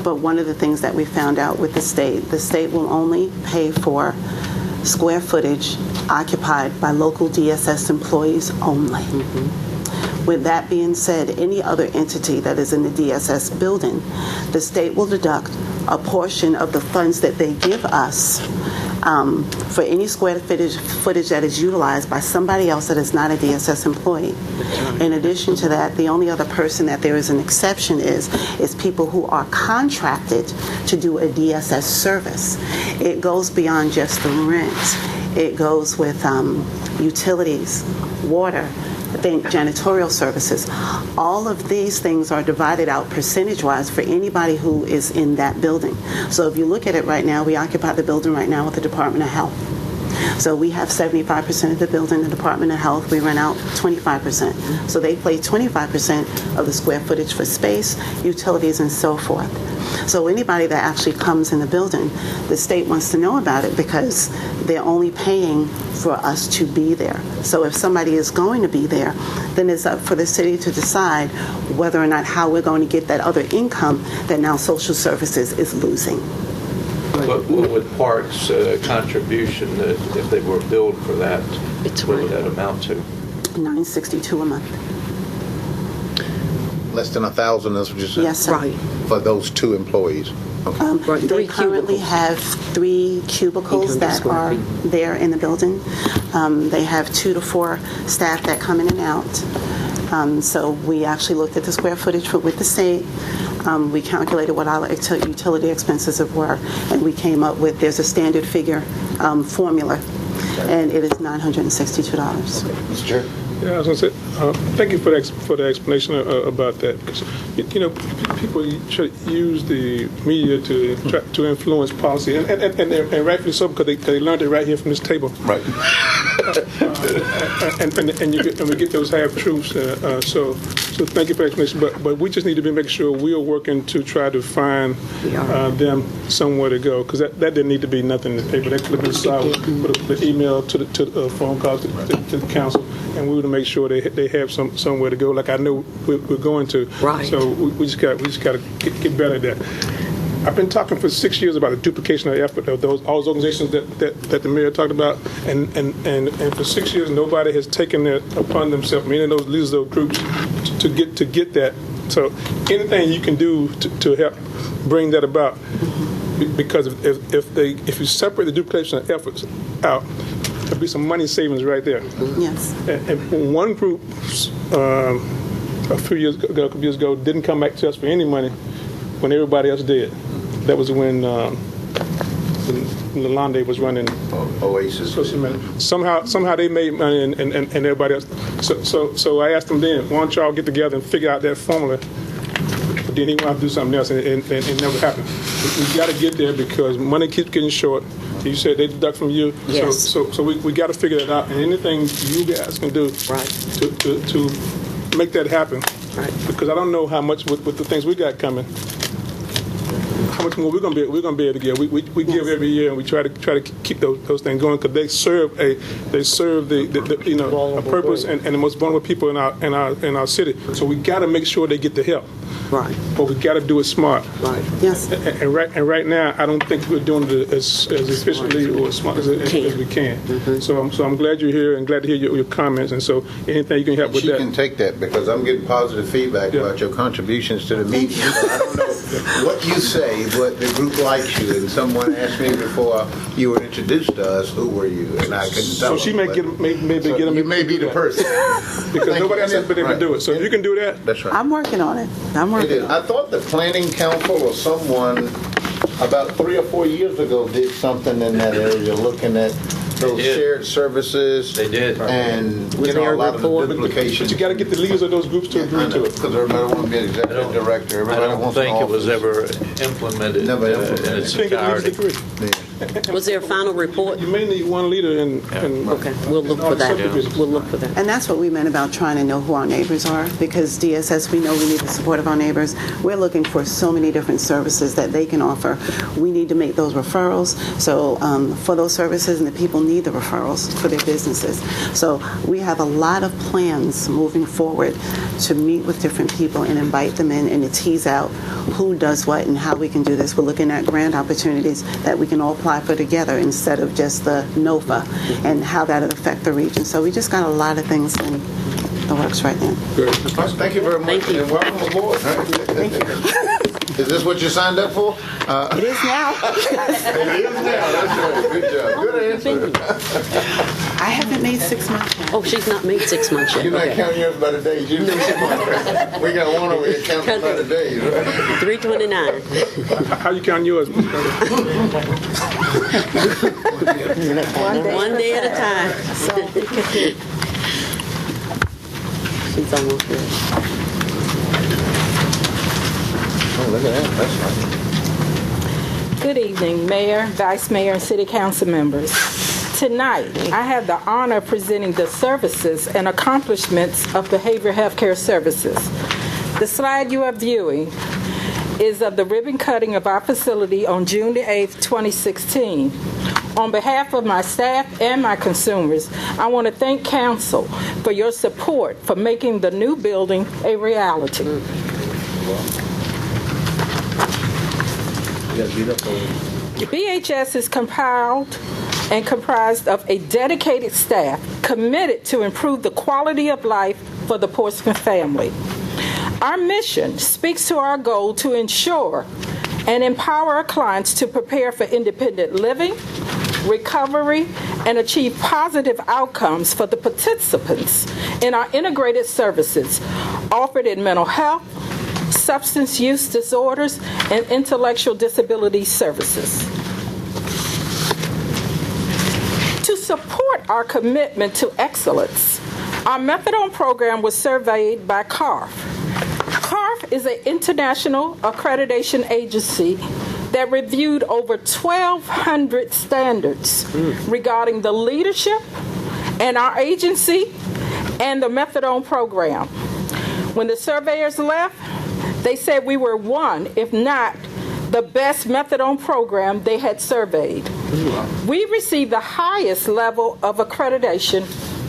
But one of the things that we found out with the state will only pay for square footage occupied by local DSS employees only. With that being said, any other entity that is in the DSS building, the state will deduct a portion of the funds that they give us for any square footage that is utilized by somebody else that is not a DSS employee. In addition to that, the only other person that there is an exception is people who are contracted to do a DSS service. It goes beyond just the rent. It goes with utilities, water, janitorial services. All of these things are divided out percentage-wise for anybody who is in that building. So if you look at it right now, we occupy the building right now with the Department of Health. So we have 75% of the building, the Department of Health. We rent out 25%. So they pay 25% of the square footage for space, utilities, and so forth. So anybody that actually comes in the building, the state wants to know about it, because they're only paying for us to be there. So if somebody is going to be there, then it's up for the city to decide whether or not how we're going to get that other income that now social services is losing. But what would Park's contribution, if they were billed for that, what would that amount to? $962 a month. Less than 1,000, that's what you said? Yes, sir. Right. For those two employees? Okay. They currently have 3 cubicles that are there in the building. They have 2 to 4 staff that come in and out. So we actually looked at the square footage with the state. We calculated what our utility expenses were, and we came up with, there's a standard figure formula, and it is $962. Okay. Mr. Chair? Yeah, I was going to say, thank you for the explanation about that. Because, people use the media to influence policy, and rightfully so, because they learned it right here from this table. Right. And we get those half-truths. So thank you for the explanation. But we just need to make sure we are working to try to find them somewhere to go, because that didn't need to be nothing in the paper. That could have been solid with the email to the phone calls to the council, and we would make sure they have somewhere to go, like I know we're going to. Right. So we just got to get better at that. I've been talking for 6 years about the duplication of the effort of all those organizations that the mayor talked about, and for 6 years nobody has taken it upon themselves, meaning those leaders of those groups, to get that. So anything you can do to help bring that about, because if you separate the duplication of efforts out, there'll be some money savings right there. Yes. And one group a couple years ago didn't come back to us for any money when everybody else did. That was when Lalonde was running Oasis. Somehow they made money and everybody else. So I asked them then, why don't y'all get together and figure out that formula? But then he wanted to do something else, and it never happened. We got to get there, because money keeps getting short. You said they deduct from you. Yes. So we got to figure that out, and anything you guys can do to make that happen. Right. Because I don't know how much with the things we got coming, how much more we're gonna be able to give. We give every year, and we try to keep those things going, because they serve the a purpose and the most vulnerable people in our city. So we got to make sure they get the help. Right. but we got to do it smart. Right. Yes. And right now, I don't think we're doing it as efficiently or as smart as we can. So I'm glad you're here and glad to hear your comments. And so anything you can help with She that. can take that because I'm getting positive feedback about your contributions to the meeting. So I don't know what you say, but the group likes you. And someone asked me before you were introduced to us, who were you? And I couldn't tell So she them, may get them. You may be the person. Because nobody else has been able to do it. So if you can do that. That's right. I'm working on it. I'm working on it. I thought the planning council or someone about 3 or 4 years ago did something in that area, looking at those shared services. They did. And, Was you know, there a a lot of the report? duplication. But you got to get the leaders of those groups to agree to it. Because everybody wants to be an executive director. I Everybody don't wants think an it was office. ever implemented Never in implemented. its I think it needs entirety. to agree. Was there a final report? You may need one leader and Okay, we'll look all for the that. subdivisions. We'll look for that. And that's what we meant about trying to know who our neighbors are, because DSS, we know we need the support of our neighbors. We're looking for so many different services that they can offer. We need to make those referrals. So for those services, and the people need the referrals for their businesses. So we have a lot of plans moving forward to meet with different people and invite them in and to tease out who does what and how we can do this. We're looking at grant opportunities that we can all apply for together instead of just the NOFA and how that would affect the region. So we just got a lot of things in the works right now. Thank you very much. Thank you. And welcome aboard. Thank you. Is this what you signed up for? It is now. It is now. That's right. Good job. Good answer. I haven't made 6 months yet. Oh, she's not made 6 months yet. You're not Okay. counting yours by the days. You we got one over here counting by the days. Right? 329. How you count yours? One day at a time. She's almost there. Oh, look at that. That's nice. Good evening, Mayor, Vice Mayor, and City Council members. Tonight, I have the honor of presenting the services and accomplishments of behavioral health care services. The slide you are viewing is of the ribbon cutting of our facility on June the 8th, 2016. On behalf of my staff and my consumers, I want to thank Council for your support for making the new building a reality. BHS is compiled and comprised of a dedicated staff committed to improve the quality of life for the Portsmouth family. Our mission speaks to our goal to ensure and empower our clients to prepare for independent living, recovery, and achieve positive outcomes for the participants in our integrated services offered in mental health, substance use disorders, and intellectual disability services. To support our commitment to excellence, our methadone program was surveyed by CARF. CARF is an international accreditation agency that reviewed over 1,200 standards regarding the leadership and our agency and the methadone program. When the surveyors left, they said we were one, if not the best methadone program they had surveyed. We received the highest level of accreditation,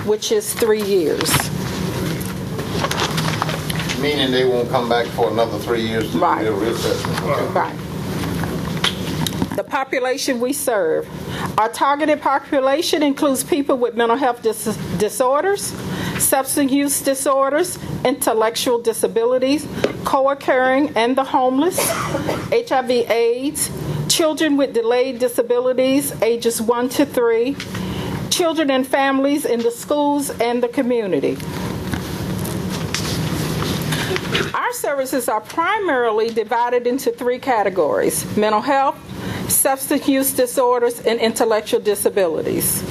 which is 3 years. Meaning they won't come back for another 3 years to do their reassessment. Okay. Right. The population we serve. Our targeted population includes people with mental health disorders, substance use disorders, intellectual disabilities, co-occurring and the homeless, HIV/AIDS, children with delayed disabilities, ages 1 to 3, children and families in the schools and the community. Our services are primarily divided into 3 categories: mental health, substance use disorders, and intellectual disabilities.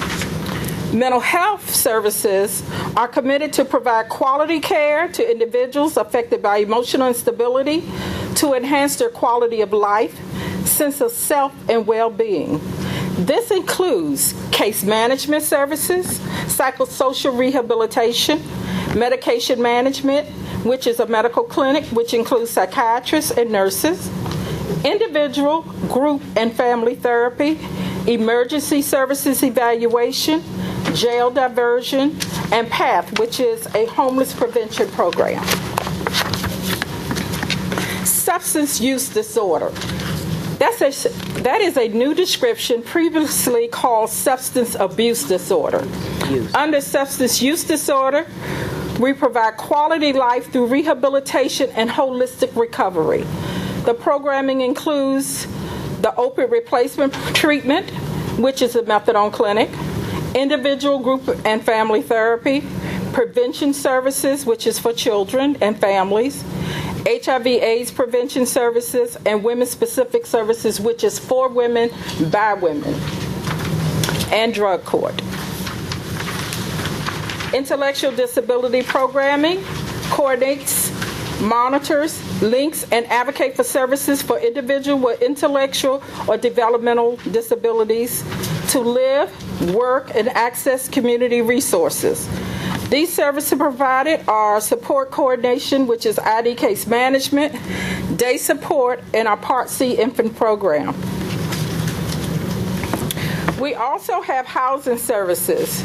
Mental health services are committed to provide quality care to individuals affected by emotional instability to enhance their quality of life, sense of self, and well-being. This includes case management services, psychosocial rehabilitation, medication management, which is a medical clinic which includes psychiatrists and nurses, individual, group, and family therapy, emergency services evaluation, jail diversion, and PATH, which is a homeless prevention program. substance use disorder. That is a new description, previously called substance abuse disorder. Under substance use disorder, we provide quality life through rehabilitation and holistic recovery. The programming includes the opioid replacement treatment, which is a methadone clinic, individual, group, and family therapy, prevention services, which is for children and families, HIV/AIDS prevention services, and women-specific services, which is for women, by women, and drug court. Intellectual disability programming coordinates, monitors, links, and advocates for services for individuals with intellectual or developmental disabilities to live, work, and access community resources. These services provided are support coordination, which is ID case management, day support, and our Part C infant program. We also have housing services.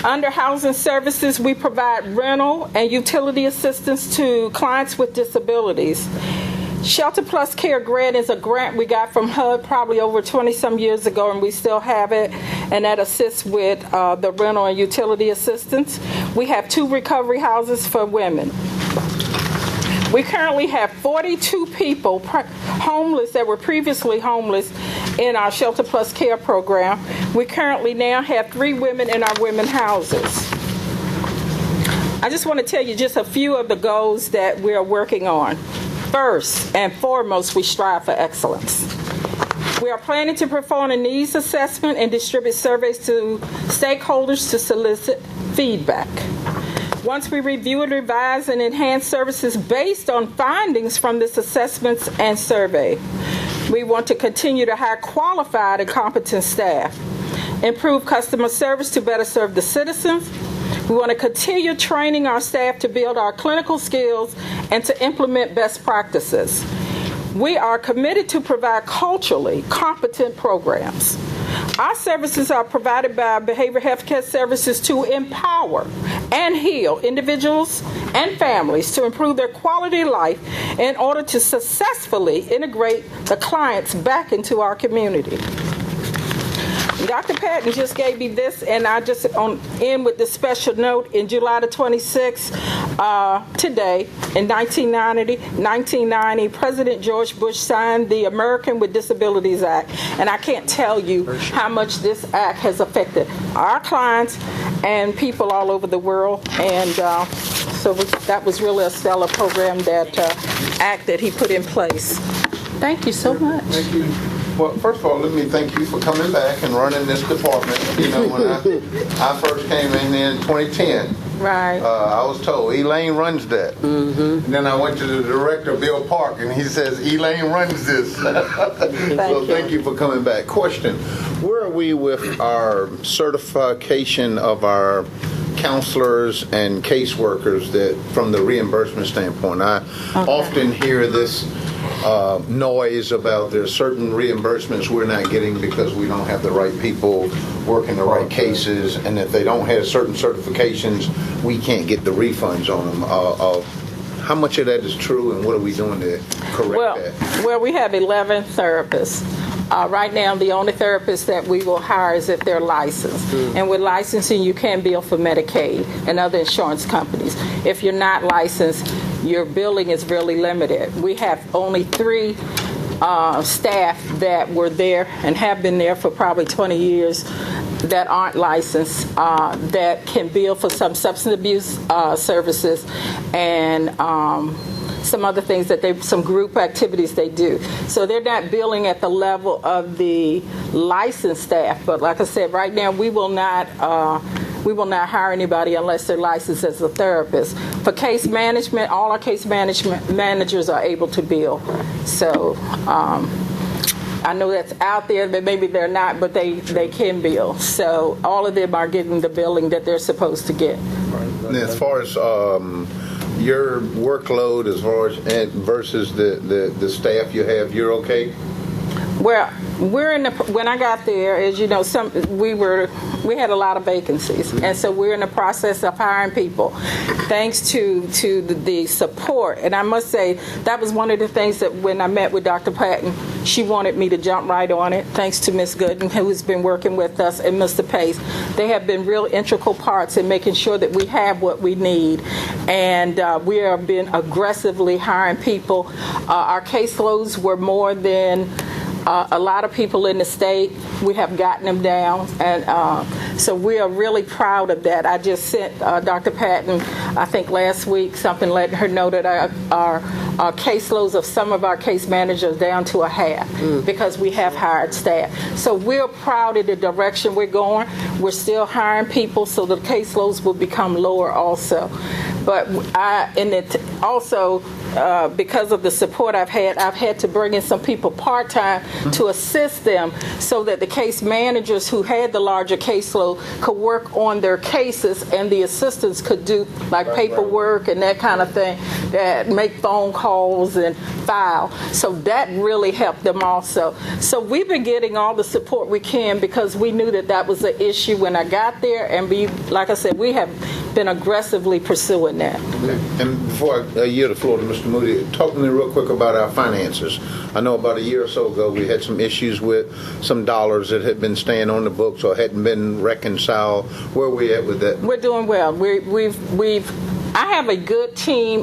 Under housing services, we provide rental and utility assistance to clients with disabilities. Shelter Plus Care Grant is a grant we got from HUD probably over 20-some years ago, and we still have it, and that assists with the rental and utility assistance. We have 2 recovery houses for women. We currently have 42 people homeless that were previously homeless in our Shelter Plus Care program. We currently now have 3 women in our women houses. I just want to tell you just a few of the goals that we are working on. First and foremost, we strive for excellence. We are planning to perform a needs assessment and distribute surveys to stakeholders to solicit feedback. Once we review and revise and enhance services based on findings from this assessments and survey, we want to continue to hire qualified and competent staff, improve customer service to better serve the citizens. We want to continue training our staff to build our clinical skills and to implement best practices. We are committed to provide culturally competent programs. Our services are provided by behavioral health care services to empower and heal individuals and families to improve their quality of life in order to successfully integrate the clients back into our community. Dr. Patton just gave me this, and I just end with this special note. In July the 26th, today, in 1990, President George Bush signed the American with Disabilities Act, and I can't tell you how much this act has affected our clients and people all over the world, and so that was really a stellar program, that act that he put in place. Thank you so much. Thank you. Well, first of all, let me thank you for coming back and running this department. You know, when I first came in 2010, right, I was told Elaine runs that. Mm-hmm. And then I went to the director, Bill Park, and he says Elaine runs this. Thank you for coming back. Question: where are we with our certification of our counselors and caseworkers that, from the reimbursement standpoint? I often hear this noise about there's certain reimbursements we're not getting because we don't have the right people working the right cases, and if they don't have certain certifications, we can't get the refunds on them. How much of that is true, and what are we doing to correct that? Well, we have 11 therapists. Right now, the only therapist that we will hire is if they're licensed. And with licensing, you can bill for Medicaid and other insurance companies. If you're not licensed, your billing is really limited. We have only 3 staff that were there and have been there for probably 20 years that aren't licensed, that can bill for some substance abuse services and some other things some group activities they do. So they're not billing at the level of the licensed staff. But like I said, right now we will not hire anybody unless they're licensed as a therapist. For case management, all our case management managers are able to bill. So I know that's out there, but maybe they're not, but they can bill. So all of them are getting the billing that they're supposed to get. And as far as your workload, as far as versus the staff you have, you're okay? Well, when I got there, as you know, we had a lot of vacancies, and so we're in the process of hiring people. Thanks to the support, and I must say that was one of the things that when I met with Dr. Patton, she wanted me to jump right on it. Thanks to Ms. Gooden, who's been working with us, and Mr. Pace, they have been real integral parts in making sure that we have what we need, and we have been aggressively hiring people. Our caseloads were more than a lot of people in the state. We have gotten them down, and so we are really proud of that. I just sent Dr. Patton, I think last week, something letting her know that our caseloads of some of our case managers down to a half because we have hired staff. So we're proud of the direction we're going. We're still hiring people, so the caseloads will become lower also. But also because of the support I've had to bring in some people part-time to assist them so that the case managers who had the larger caseload could work on their cases and the assistants could do like paperwork and that kind of thing, that make phone calls and file. So that really helped them also. So we've been getting all the support we can because we knew that was an issue when I got there, and like I said, we have been aggressively pursuing that. Okay. And before I yield the floor to Mr. Moody, talk to me real quick about our finances. I know about a year or so ago we had some issues with some dollars that had been staying on the books or hadn't been reconciled. Where are we at with that? We're doing well. I have a good team.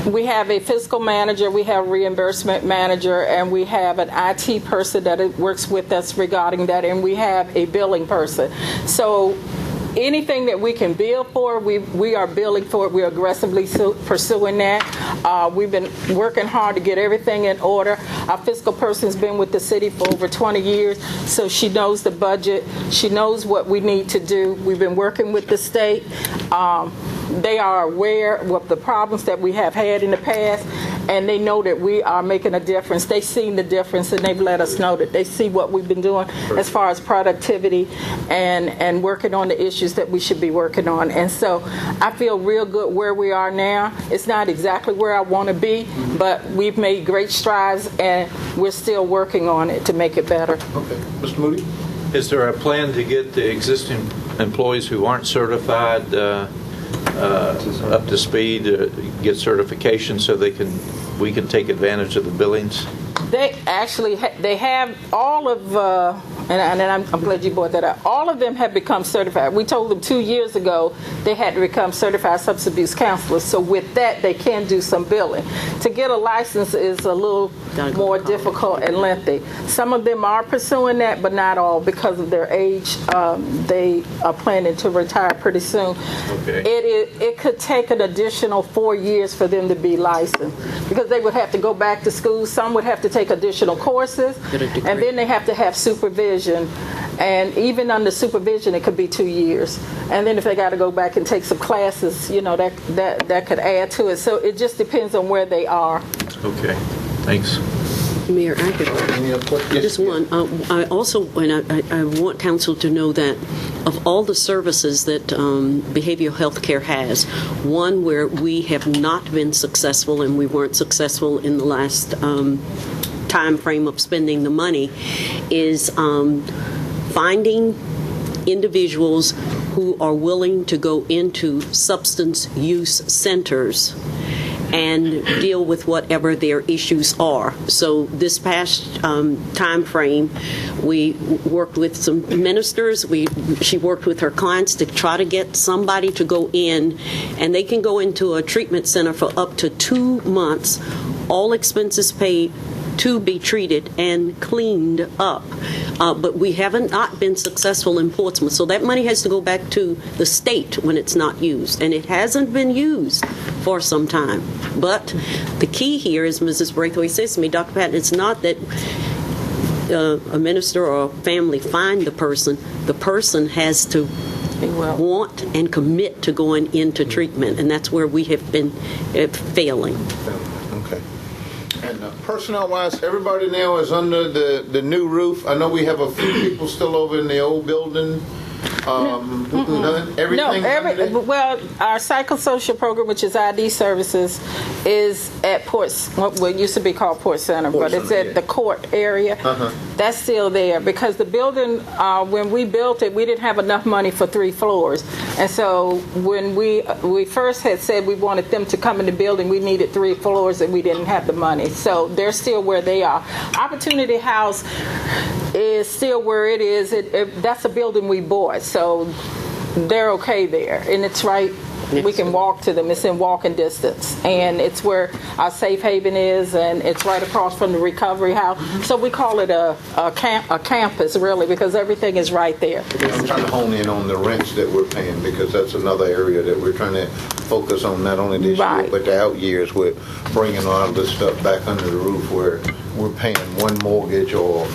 We have a fiscal manager, we have a reimbursement manager, and we have an IT person that works with us regarding that, and we have a billing person. So anything that we can bill for, we are billing for it. We're aggressively pursuing that. We've been working hard to get everything in order. Our fiscal person's been with the city for over 20 years, so she knows the budget. She knows what we need to do. We've been working with the state. They are aware of the problems that we have had in the past, and they know that we are making a difference. They've seen the difference, and they've let us know that they see what we've been doing as far as productivity and working on the issues that we should be working on. And so I feel real good where we are now. It's not exactly where I want to be, but we've made great strides, and we're still working on it to make it better. Okay. Mr. Moody? Is there a plan to get the existing employees who aren't certified up to speed, get certification so we can take advantage of the billings? They actually they have all of, and I'm glad you brought that up. All of them have become certified. We told them 2 years ago they had to become certified substance abuse counselors. So with that, they can do some billing. To get a license is a little more difficult and lengthy. Some of them are pursuing that, but not all because of their age. They are planning to retire pretty soon. Okay. It could take an additional 4 years for them to be licensed because they would have to go back to school. Some would have to take additional courses, and then they have to have supervision, and even under supervision it could be 2 years, and then if they got to go back and take some classes, that could add to it. So it just depends on where they are. Okay, thanks. Mayor, I could just one. I also, and I want council to know that of all the services that behavioral health care has, one where we have not been successful, and we weren't successful in the last time frame of spending the money, is finding individuals who are willing to go into substance use centers and deal with whatever their issues are. So this past time frame, we worked with some ministers. She worked with her clients to try to get somebody to go in, and they can go into a treatment center for up to 2 months, all expenses paid, to be treated and cleaned up. But we haven't not been successful in Portsmouth. So that money has to go back to the state when it's not used. And it hasn't been used for some time. But the key here, as Mrs. Braithwaite says to me, Dr. Patton, it's not that a minister or a family find the person has to want and commit to going into treatment. And that's where we have been failing. Okay. And personnel-wise, everybody now is under the new roof. I know we have a few people still over in the old building. None? Everything? Well, our psychosocial program, which is ID services, is at what used to be called Port Center, but it's at the court area. That's still there because the building, when we built it, we didn't have enough money for 3 floors. And so when we first had said we wanted them to come in the building, we needed 3 floors and we didn't have the money. So they're still where they are. Opportunity House is still where it is. That's a building we bought, so they're okay there. And it's right, we can walk to them. It's in walking distance. And it's where our safe haven is, and it's right across from the recovery house. So we call it a campus, really, because everything is right there. I'm trying to hone in on the rents that we're paying, because that's another area that we're trying to focus on, not only this year, but the out years with bringing a lot of this stuff back under the roof where we're paying one mortgage or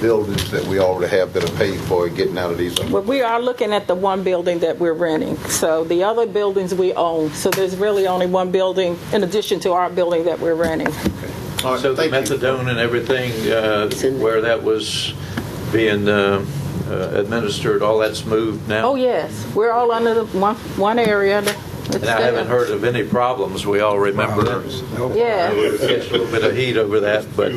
buildings that we already have that are paid for getting out of these. Well, we are looking at the one building that we're renting. So the other buildings we own. So there's really only one building in addition to our building that we're renting. Okay. All right, so the methadone and everything, where that was being administered, all that's moved now? Oh, yes. We're all under the one area. And I haven't heard of any problems. We all remember. Yeah. We catch a little bit of heat over that, but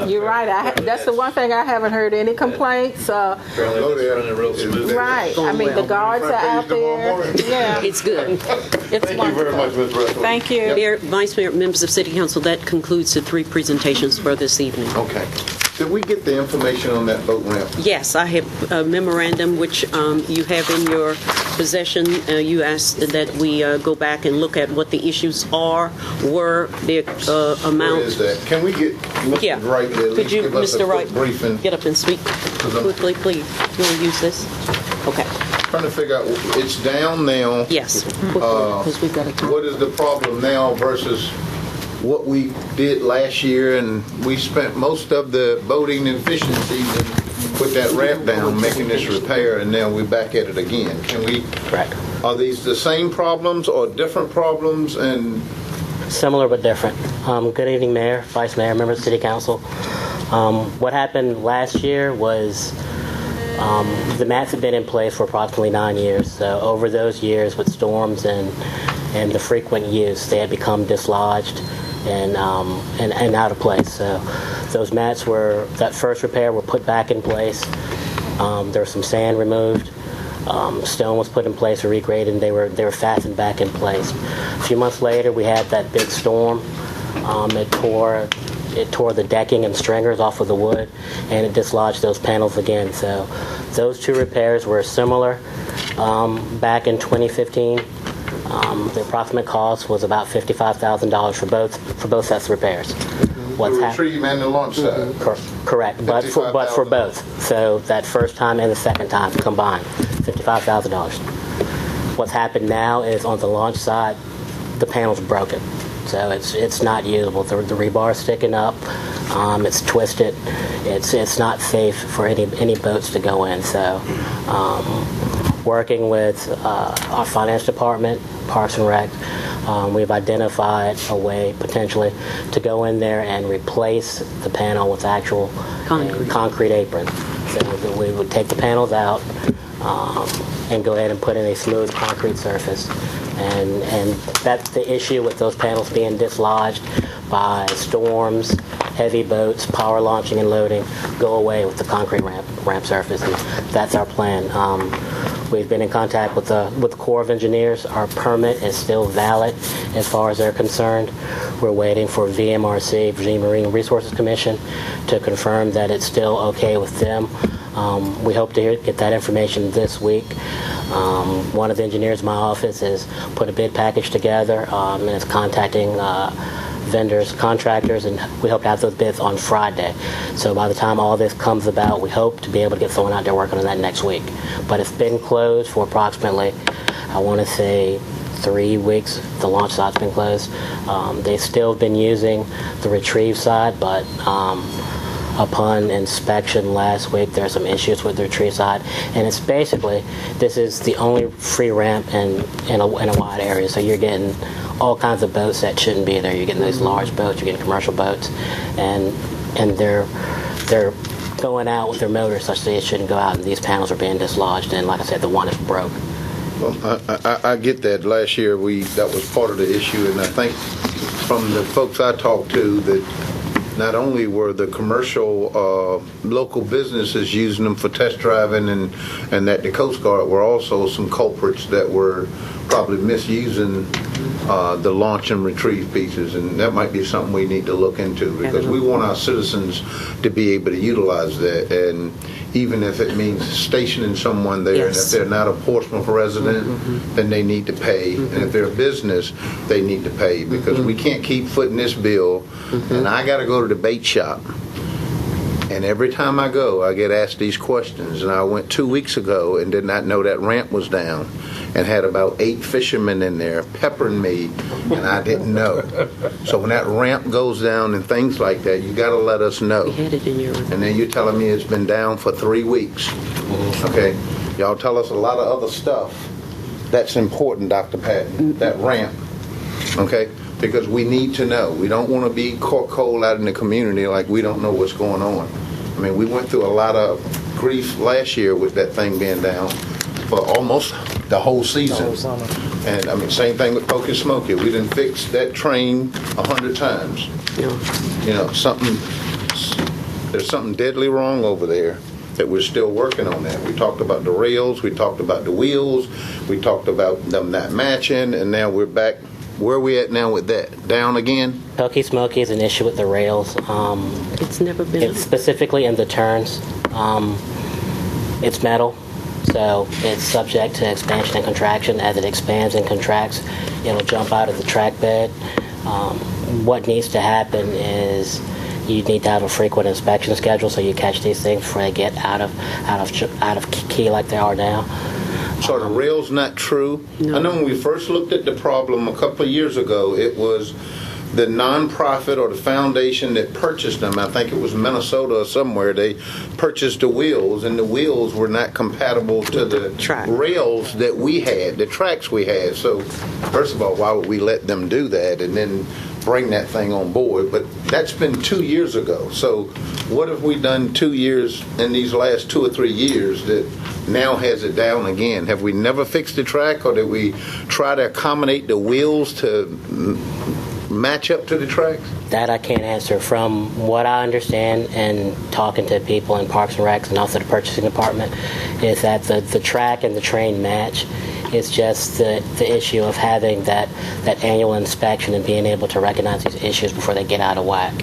you're right. That's the one thing I haven't heard any complaints. Running real smooth. Right. I mean, the guards are out there. Yeah. It's good. Thank you very much, Ms. Russell. Thank you. Mayor, Vice Mayor, members of City Council, that concludes the 3 presentations for this evening. Okay. Did we get the information on that boat ramp? Yes, I have a memorandum which you have in your possession. You asked that we go back and look at what the issues were, the amount. Where is that? Can we get Mr. Wright to at least give us a quick briefing? Get up and speak quickly, please. You want to use this? Okay. Trying to figure out, it's down now. Yes. Because we've got to. What is the problem now versus what we did last year? And we spent most of the boating and fishing season put that ramp down, making this repair, and now we're back at it again. Can we? Correct. Are these the same problems or different problems? And similar but different. Good evening, Mayor, Vice Mayor, members of City Council. What happened last year was the mats have been in place for approximately 9 years. So over those years, with storms and the frequent use, they had become dislodged and out of place. So those mats that first repair were put back in place. There was some sand removed. Stone was put in place or regraded, and they were fastened back in place. A few months later, we had that big storm. It tore the decking and stringers off of the wood, and it dislodged those panels again. So those 2 repairs were similar back in 2015. The approximate cost was about $55,000 for both sets of repairs. the retrieve and the launch side? Correct, but for both. So that first time and the second time combined, $55,000. What's happened now is on the launch side, the panel's broken. So it's not usable. The rebar is sticking up. It's twisted. It's not safe for any boats to go in. So working with our finance department, Parks and Rec, we've identified a way potentially to go in there and replace the panel with actual concrete aprons. So we would take the panels out and go ahead and put in a smooth concrete surface. And that's the issue with those panels being dislodged by storms, heavy boats, power launching and loading, go away with the concrete ramp surface. And that's our plan. We've been in contact with the Corps of Engineers. Our permit is still valid as far as they're concerned. We're waiting for VMRC, Virginia Marine Resources Commission, to confirm that it's still okay with them. We hope to get that information this week. One of the engineers in my office has put a bid package together and is contacting vendors, contractors, and we hope to have those bids on Friday. So by the time all this comes about, we hope to be able to get someone out there working on that next week. But it's been closed for approximately, I want to say, 3 weeks. The launch side's been closed. They've still been using the retrieve side, but upon inspection last week, there are some issues with the retrieve side, and it's basically, this is the only free ramp in a wide area, so you're getting all kinds of boats that shouldn't be there. You're getting those large boats, you're getting commercial boats, and they're going out with their motors such that it shouldn't go out, and these panels are being dislodged, and like I said, the one is broke. Well, I get that. Last year, that was part of the issue, and I think from the folks I talked to that not only were the commercial local businesses using them for test driving and that the Coast Guard were also some culprits that were probably misusing the launch and retrieve pieces, and that might be something we need to look into because we want our citizens to be able to utilize that, and even if it means stationing someone there, and if they're not a Portsmouth resident, then they need to pay, and if they're a business, they need to pay because we can't keep footing this bill, and I got to go to the bait shop. And every time I go, I get asked these questions. And I went 2 weeks ago and did not know that ramp was down and had about 8 fishermen in there peppering me, and I didn't know. So when that ramp goes down and things like that, you got to let us know. And then you're telling me it's been down for 3 weeks. Okay? Y'all tell us a lot of other stuff. That's important, Dr. Patton, that ramp. Okay? Because we need to know. We don't want to be caught cold out in the community like we don't know what's going on. I mean, we went through a lot of grief last year with that thing being down for almost the whole season. And I mean, same thing with Pokey Smoky. We didn't fix that train 100 times. You know, there's something deadly wrong over there that we're still working on that. We talked about the rails, we talked about the wheels, we talked about them not matching, and now we're back. Where are we at now with that? Down again? Pokey Smoky is an issue with the rails. It's never been. It's specifically in the turns. It's metal, so it's subject to expansion and contraction. As it expands and contracts, it'll jump out of the track bed. What needs to happen is you need to have a frequent inspection schedule so you catch these things before they get out of key like they are now. So the rail's not true? No. I know when we first looked at the problem a couple of years ago, it was the nonprofit or the foundation that purchased them. I think it was Minnesota or somewhere. They purchased the wheels, and the wheels were not compatible to the rails that we had, the tracks we had. So first of all, why would we let them do that and then bring that thing on board? But that's been 2 years ago. So what have we done 2 years in these last 2 or 3 years that now has it down again? Have we never fixed the track, or did we try to accommodate the wheels to match up to the tracks? That I can't answer. From what I understand and talking to people in Parks and Recs and also the purchasing department is that the track and the train match. It's just the issue of having that annual inspection and being able to recognize these issues before they get out of whack.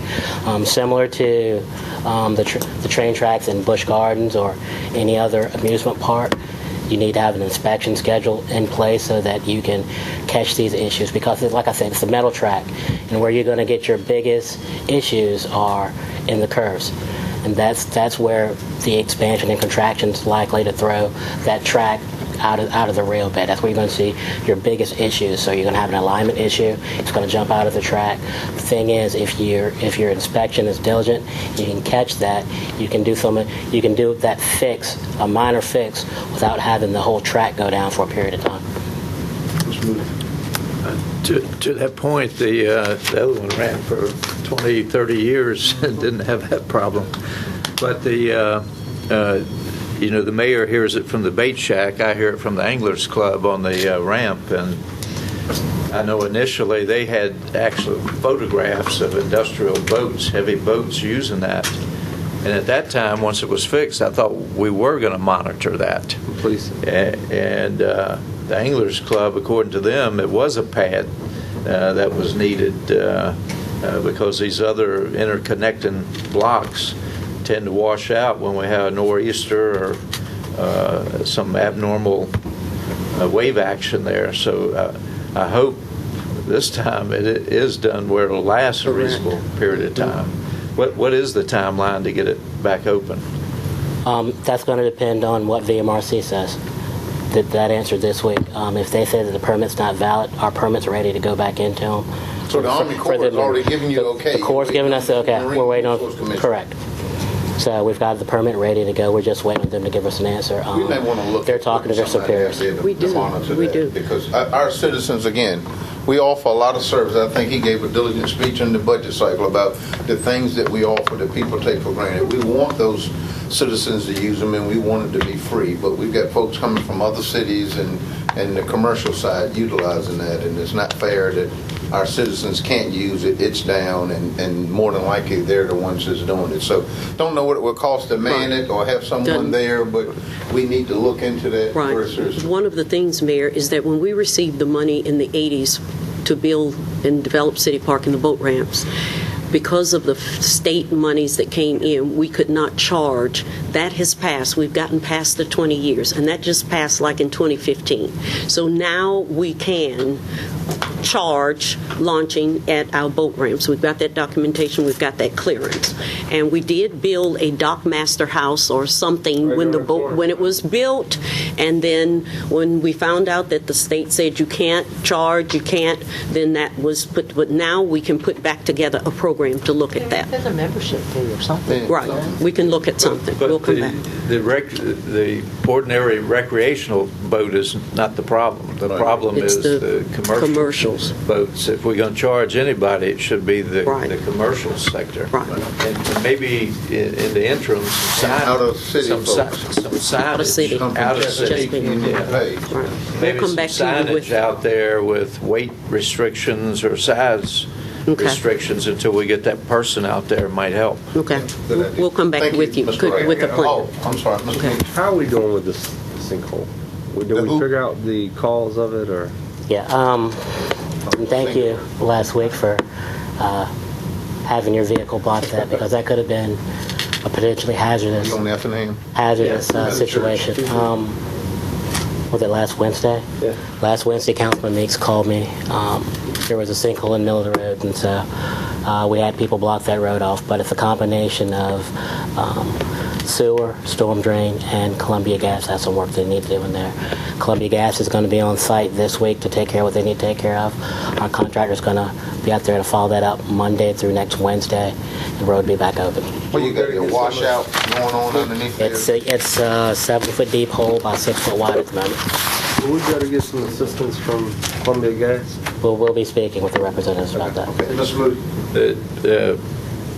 Similar to the train tracks in Busch Gardens or any other amusement park, you need to have an inspection schedule in place so that you can catch these issues because, like I said, it's a metal track, and where you're going to get your biggest issues are in the curves. And that's where the expansion and contraction is likely to throw that track out of the rail bed. That's where you're going to see your biggest issues. So you're going to have an alignment issue. It's going to jump out of the track. The thing is, if your inspection is diligent, you can catch that. You can do that fix, a minor fix, without having the whole track go down for a period of time. To that point, the other one ran for 20, 30 years and didn't have that problem. But the mayor hears it from the bait shack. I hear it from the Anglers Club on the ramp. And I know initially they had actual photographs of industrial boats, heavy boats using that. And at that time, once it was fixed, I thought we were going to monitor that. Please. And the Anglers Club, according to them, it was a pad that was needed because these other interconnecting blocks tend to wash out when we have a nor'easter or some abnormal wave action there. So I hope this time it is done where it'll last a reasonable period of time. What is the timeline to get it back open? That's going to depend on what VMRC says. That answer this week. If they say that the permit's not valid, our permit's ready to go back into them. So the Army Corps has already given you okay? The Corps giving us the okay. We're waiting on. Correct. So we've got the permit ready to go. We're just waiting on them to give us an answer. We may want to look. They're talking to their superiors. We do. Because our citizens, again, we offer a lot of service. I think he gave a diligent speech in the budget cycle about the things that we offer that people take for granted. We want those citizens to use them, and we want it to be free. But we've got folks coming from other cities and the commercial side utilizing that, and it's not fair that our citizens can't use it. It's down, and more than likely they're the ones that's doing it. So don't know what it would cost to man it or have someone there, but we need to look into that. Right. One of the things, Mayor, is that when we received the money in the 80s to build and develop City Park and the boat ramps, because of the state monies that came in, we could not charge. That has passed. We've gotten past the 20 years, and that just passed like in 2015. So now we can charge launching at our boat ramps. We've got that documentation. We've got that clearance. And we did build a dock master house or something when the boat, when it was built. And then when we found out that the state said you can't charge, you can't, then that was put, but now we can put back together a program to look at that. There's a membership fee or something. Right. We can look at something. But we'll come back. The ordinary recreational boat is not the problem. The problem It's is the commercial boats. If we're going to charge anybody, it should be the commercial sector. Right. And maybe in the interim, some out of city signage Out of city. out of city. Right. Maybe We'll come some back to you signage with out there with weight restrictions or size restrictions until we get that person out there might help. Okay. We'll come back with you with a plan. Oh, I'm sorry. Okay. How are we doing with this sinkhole? Did we figure out the cause of it, or? Yeah. Thank you last week for having your vehicle block that, because that could have been a potentially hazardous situation. Was it last Wednesday? Yeah. Last Wednesday, Councilman Meeks called me. There was a sinkhole in the middle of the road, and so we had people block that road off. But it's a combination of sewer, storm drain, and Columbia Gas has some work they need to do in there. Columbia Gas is going to be on site this week to take care of what they need to take care of. Our contractor's going to be out there to follow that up Monday through next Wednesday. The road will be back open. Well, you got your washout going on underneath there? It's a 7-foot deep hole, about 6 foot wide at the moment. Well, we got to get some assistance from Columbia Gas. We'll be speaking with the representatives about that. Okay, Mr. Moody.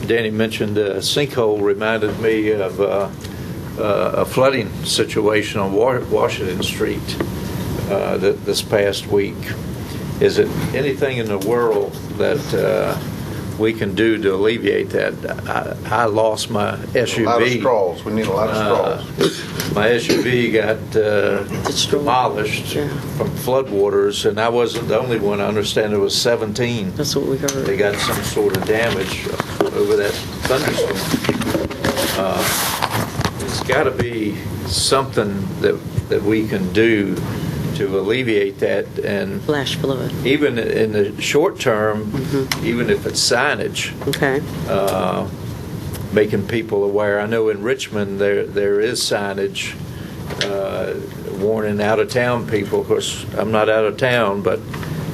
Danny mentioned a sinkhole, reminded me of a flooding situation on Washington Street this past week. Is it anything in the world that we can do to alleviate that? I lost my SUV. A lot of straws. We need a lot of straws. My SUV got demolished from floodwaters, and I wasn't the only one. I understand there was 17. That's what we heard. They got some sort of damage over that thunderstorm. It's got to be something that we can do to alleviate that, and flash flood. Even in the short term, even if it's signage, making people aware. I know in Richmond there is signage warning out of town people. Of course, I'm not out of town, but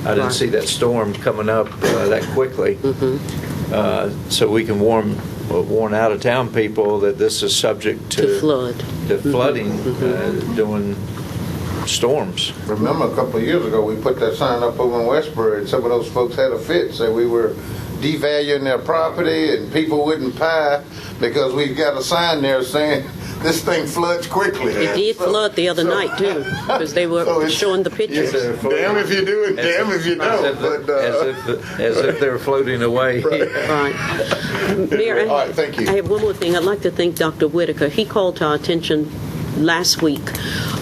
I didn't see that storm coming up that quickly. So we can warn out of town people that this is subject to flooding during storms. Remember a couple of years ago we put that sign up over in Westbury, and some of those folks had a fit, said we were devaluing their property and people wouldn't pay because we've got a sign there saying this thing floods quickly. It did flood the other night too, because they were showing the pictures. Damn if you do it, damn if you don't. As if they're floating away. Right. Mayor, all right, thank you. I have one more thing. I'd like to thank Dr. Whitaker. He called to our attention last week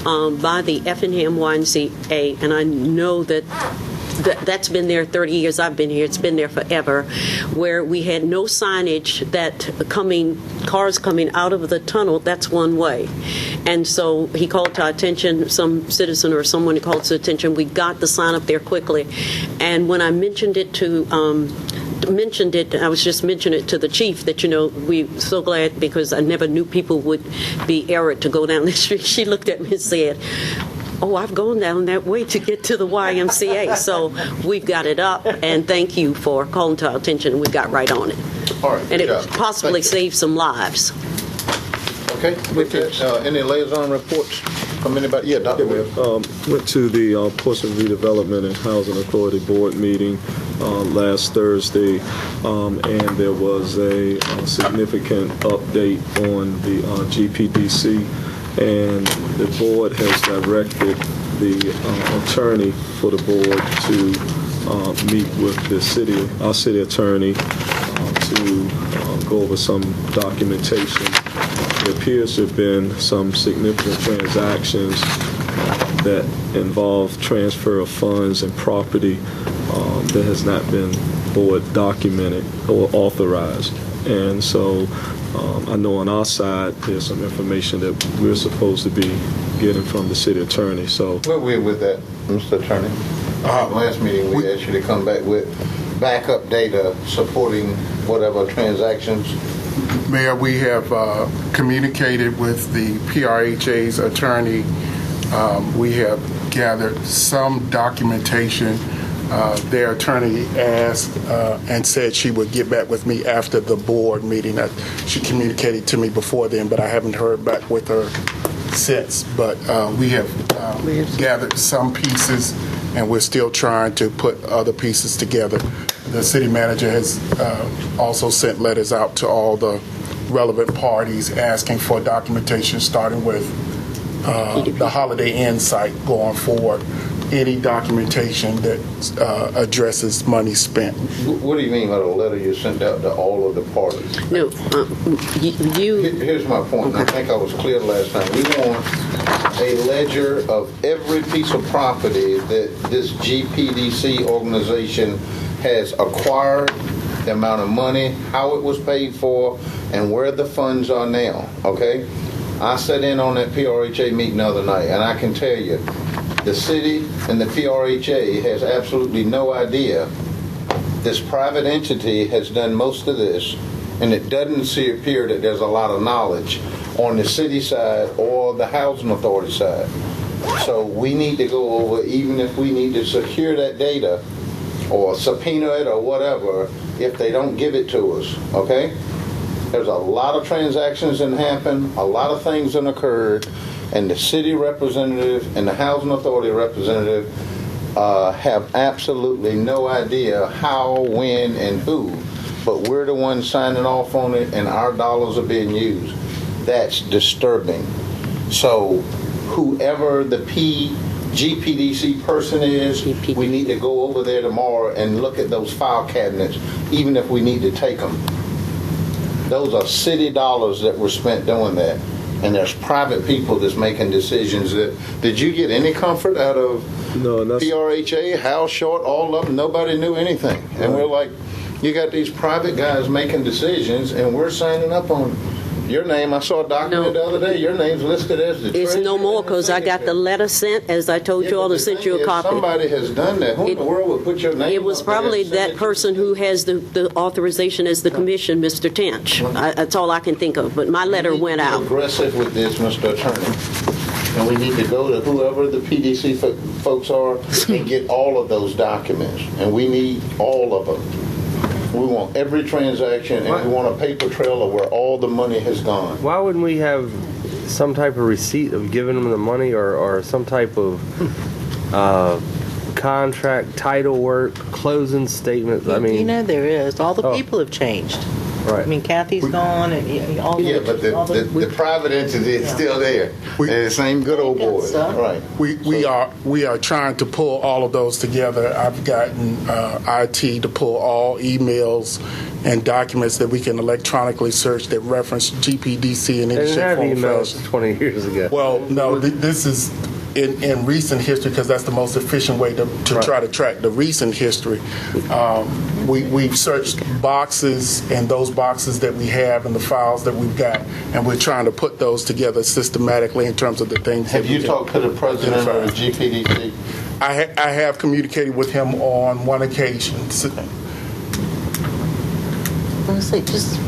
by the Effingham YMCA, and I know that's been there 30 years I've been here. It's been there forever, where we had no signage that cars coming out of the tunnel, that's one way. And so he called to our attention, some citizen or someone called to attention, we got the sign up there quickly. And when I mentioned it I was just mentioning it to the chief that, we're so glad, because I never knew people would be errant to go down the street. She looked at me and said, oh, I've gone down that way to get to the YMCA. So we've got it up, and thank you for calling to our attention. We got right on it. All right, and it possibly saved some lives. Okay, with that, any liaison reports? from anybody? Yeah, Dr. Williams. Went to the Portsmouth Redevelopment and Housing Authority Board meeting last Thursday, and there was a significant update on the GPDC, and the board has directed the attorney for the board to meet with our city attorney to go over some documentation. There appears to have been some significant transactions that involve transfer of funds and property that has not been board documented or authorized. And so I know on our side there's some information that we're supposed to be getting from the city attorney. So where are we with that, Mr. Attorney? Last meeting we asked you to come back with backup data supporting whatever transactions. Mayor, we have communicated with the PRHA's attorney. We have gathered some documentation. Their attorney asked and said she would get back with me after the board meeting. She communicated to me before then, but I haven't heard back with her since. But we have gathered some pieces, and we're still trying to put other pieces together. The city manager has also sent letters out to all the relevant parties asking for documentation, starting with the Holiday Inn site going forward. Any documentation that addresses money spent. What do you mean by the letter you sent out to all of the parties? No, Here's my point. Okay. I think I was clear last time. We want a ledger of every piece of property that this GPDC organization has acquired, the amount of money, how it was paid for, and where the funds are now, okay? I sat in on that PRHA meeting the other night, and I can tell you, the city and the PRHA has absolutely no idea. This private entity has done most of this, and it doesn't appear that there's a lot of knowledge on the city side or the housing authority side. So we need to go over, even if we need to secure that data or subpoena it or whatever, if they don't give it to us, okay? There's a lot of transactions that happen, a lot of things that occurred, and the city representative and the housing authority representative have absolutely no idea how, when, and who, but we're the ones signing off on it and our dollars are being used. That's disturbing. So whoever the GPDC person is, we need to go over there tomorrow and look at those file cabinets, even if we need to take them. Those are city dollars that were spent doing that. And there's private people that's making decisions. Did you get any comfort out of PRHA, how short, all of them? Nobody knew anything. And we're like, you got these private guys making decisions, and we're signing up on your name. I saw a document the other day. Your name's listed as the treasurer. It's no more because I got the letter sent, as I told you all, to send you a copy. Somebody has done that. Who in the world would put your name? It was probably that person who has the authorization as the commission, Mr. Tench. That's all I can think of. But my letter went out. Aggressive with this, Mr. Attorney. And we need to go to whoever the PDC folks are and get all of those documents. And we need all of them. We want every transaction, and we want a paper trail of where all the money has gone. Why wouldn't we have some type of receipt of giving them the money, or some type of contract, title work, closing statement? I mean, there is. All the people have changed. Right. I mean, Kathy's gone, and all but the private entity is still there. And the same good old boys. Right. We are trying to pull all of those together. I've gotten IT to pull all emails and documents that we can electronically search that reference GPDC and any shape, form, emails 20 years ago. Well, no, this is in recent history, because that's the most efficient way to try to track the recent history. We've searched boxes, and those boxes that we have and the files that we've got, and we're trying to put those together systematically in terms of the things. Have you talked to the president of the GPDC? I have communicated with him on one occasion. Honestly, just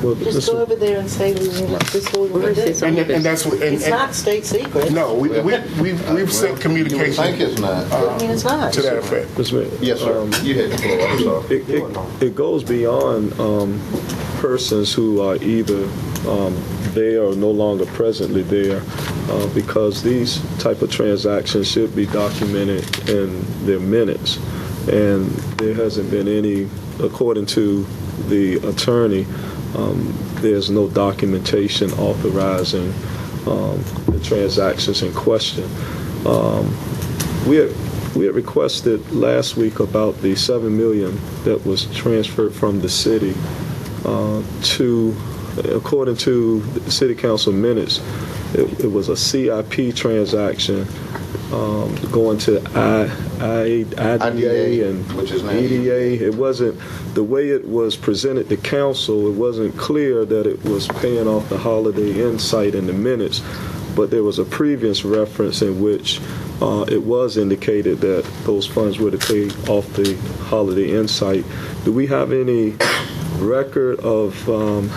go over there and say this is what we're doing. And that's what. It's not state secret. No, we've sent communication. I think it's not. I mean, it's not. To that effect. Yes, sir. You had the floor. I'm sorry. It goes beyond persons who are either they are no longer presently there because these type of transactions should be documented in their minutes. And there hasn't been any, according to the attorney, there's no documentation authorizing the transactions in question. We had requested last week about the $7 million that was transferred from the city to, according to the city council minutes, it was a CIP transaction going to IDA and EDA. It wasn't, the way it was presented to council, it wasn't clear that it was paying off the Holiday Inn site in the minutes, but there was a previous reference in which it was indicated that those funds were to pay off the Holiday Inn site. Do we have any record of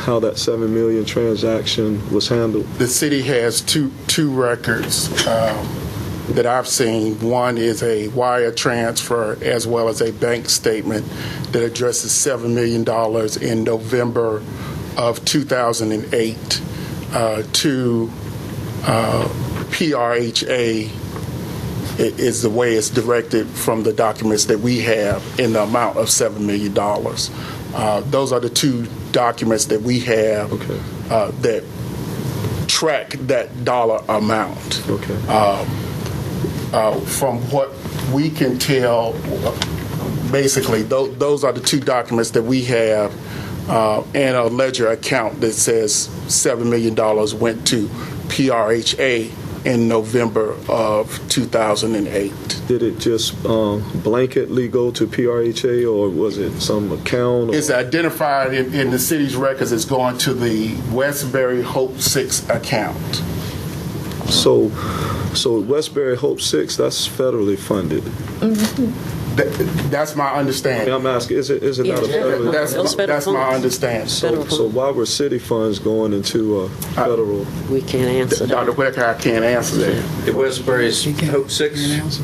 how that $7 million transaction was handled? The city has two records that I've seen. One is a wire transfer as well as a bank statement that addresses $7 million in November of 2008 to PRHA. Is the way it's directed from the documents that we have in the amount of $7 million. Those are the two documents that we have that track that dollar amount. From what we can tell, basically, those are the two documents that we have and a ledger account that says $7 million went to PRHA in November of 2008. Did it just blanketly go to PRHA, or was it some account? It's identified in the city's records as going to the Westbury Hope 6 account. So Westbury Hope 6, that's federally funded. That's my understanding. I'm asking, is it not a federal? That's my understanding. So why were city funds going into a federal? We can't answer that. Dr. Whitaker, I can't answer that. The Westbury's Hope 6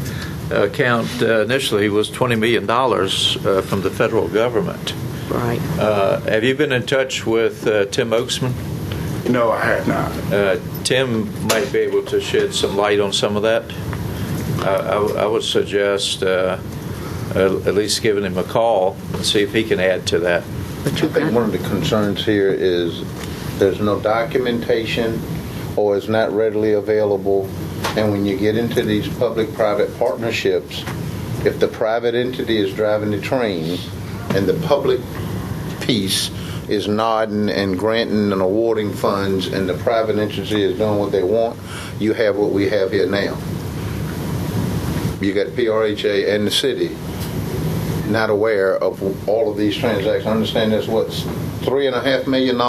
account initially was $20 million from the federal government. Right. Have you been in touch with Tim Oaksman? No, I have not. Tim might be able to shed some light on some of that. I would suggest at least giving him a call and see if he can add to that. I think one of the concerns here is there's no documentation or it's not readily available. And when you get into these public-private partnerships, if the private entity is driving the train and the public piece is nodding and granting and awarding funds and the private entity is doing what they want, you have what we have here now. You got PRHA and the city not aware of all of these transactions. I understand there's $3.5 million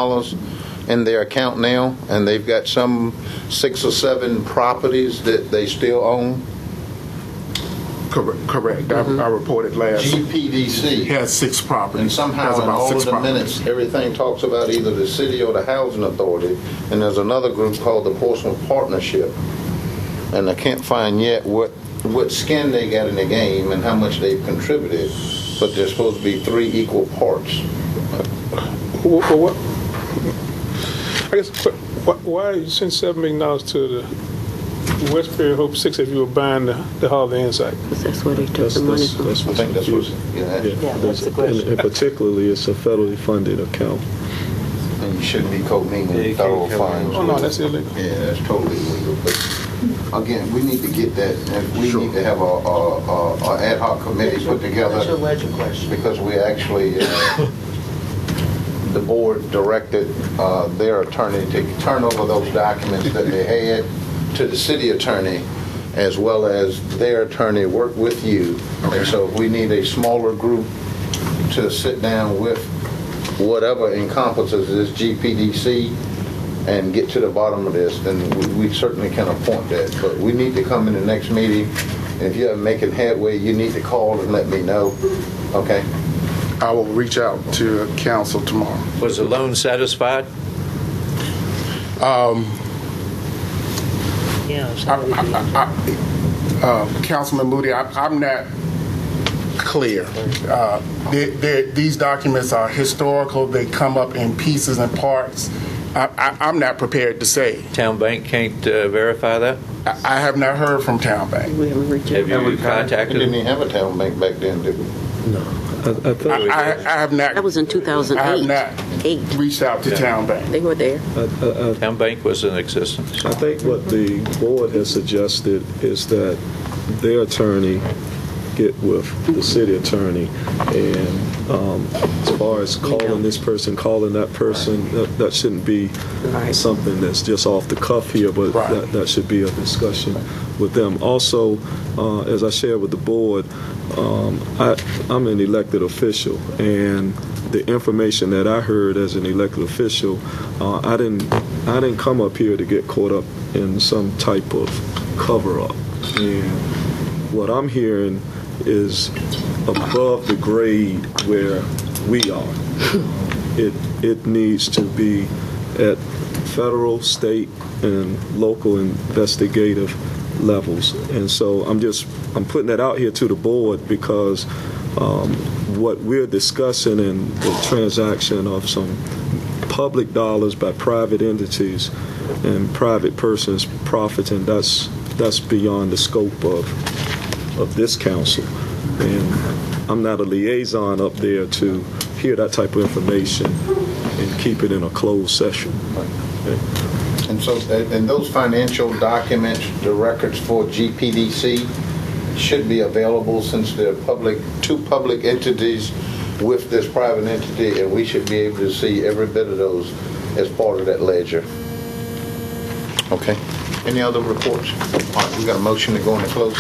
in their account now, and they've got some 6 or 7 properties that they still own. Correct. I reported last. GPDC has 6 properties. And somehow in all of the minutes, everything talks about either the city or the housing authority. And there's another group called the Portsmouth Partnership. And I can't find yet what skin they got in the game and how much they've contributed, but there's supposed to be 3 equal parts. What? I guess why you send $7 million to the Westbury Hope 6 if you were buying the Holiday Inn site? Because that's where they took the money from. That's I think that's what. That's the question. And particularly, it's a federally funded account. And you shouldn't be commingling federal funds. Oh no, that's illegal. Yeah, that's totally illegal. But again, we need to get that, and we need to have a ad hoc committee put together. That's your ledger question. Because we actually, the board directed their attorney to turn over those documents that they had to the city attorney, as well as their attorney work with you. And so we need a smaller group to sit down with whatever encompasses this GPDC and get to the bottom of this, then we certainly can appoint that. But we need to come in the next meeting, and if you're making headway, you need to call and let me know. Okay? I will reach out to council tomorrow. Was the loan satisfied? Councilman Moody, I'm not clear. These documents are historical. They come up in pieces and parts, I'm not prepared to say. Town Bank can't verify that? I have not heard from Town Bank. We haven't reached Have out. you We contacted didn't them? even have a town bank back then, did we? I think I have not. That was in 2008. I have not 8. reached out to Town Bank. They were there. Town Bank was in existence. I think what the board has suggested is that their attorney get with the city attorney, and as far as calling this person, calling that person, that shouldn't be something that's just off the cuff here, but that should be a discussion with them. Also, as I shared with the board, I'm an elected official, and the information that I heard as an elected official, I didn't come up here to get caught up in some type of cover-up. And what I'm hearing is above the grade where we are. It needs to be at federal, state, and local investigative levels. And so I'm putting that out here to the board because what we're discussing in the transaction of some public dollars by private entities and private persons profiting, that's beyond the scope of this council. And I'm not a liaison up there to hear that type of information and keep it in a closed session. Okay. And so, and those financial documents, the records for GPDC should be available since they're two public entities with this private entity, and we should be able to see every bit of those as part of that ledger. Okay. Any other reports? All right, we got a motion to go into closed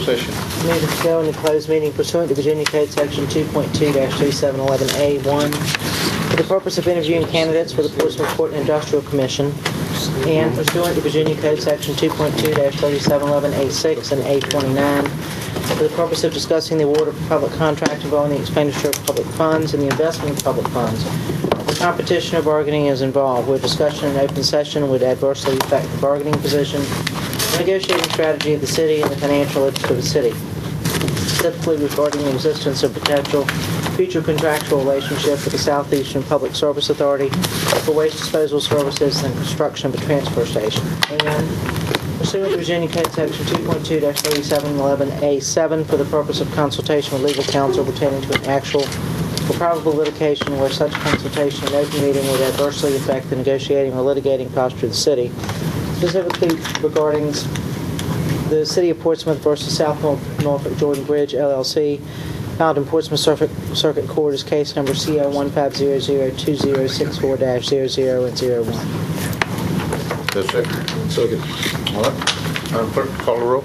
session. Move to go into closed meeting pursuant to Virginia Code Section 2.2-3711A1 for the purpose of interviewing candidates for the Portsmouth Port and Industrial Commission, and pursuant to Virginia Code Section 2.2-3711A6 and A29 for the purpose of discussing the award of a public contract involving the expenditure of public funds and the investment of public funds. The competition or bargaining is involved, where discussion in open session would adversely affect the bargaining position, negotiating strategy of the city, and the financial interest of the city, specifically regarding the existence of potential future contractual relationship with the Southeastern Public Service Authority for waste disposal services and construction of a transfer station. And pursuant to Virginia Code Section 2.2-3711A7 for the purpose of consultation with legal counsel pertaining to an actual or probable litigation where such consultation in open meeting would adversely affect the negotiating or litigating posture of the city, specifically regarding the City of Portsmouth versus South Norfolk Jordan Bridge, LLC, filed in Portsmouth Circuit Court as case number CO 15002064-00 and 01. That's second. Second. All right. Madam Clerk, call the roll.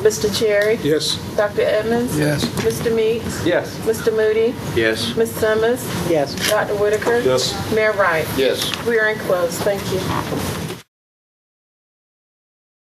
Mr. Cherry? Yes. Dr. Edmonds? Yes. Mr. Meeks? Yes. Mr. Moody? Yes. Ms. Summers? Yes. Dr. Whitaker? Yes. Mayor Wright? Yes. We are in close. Thank you.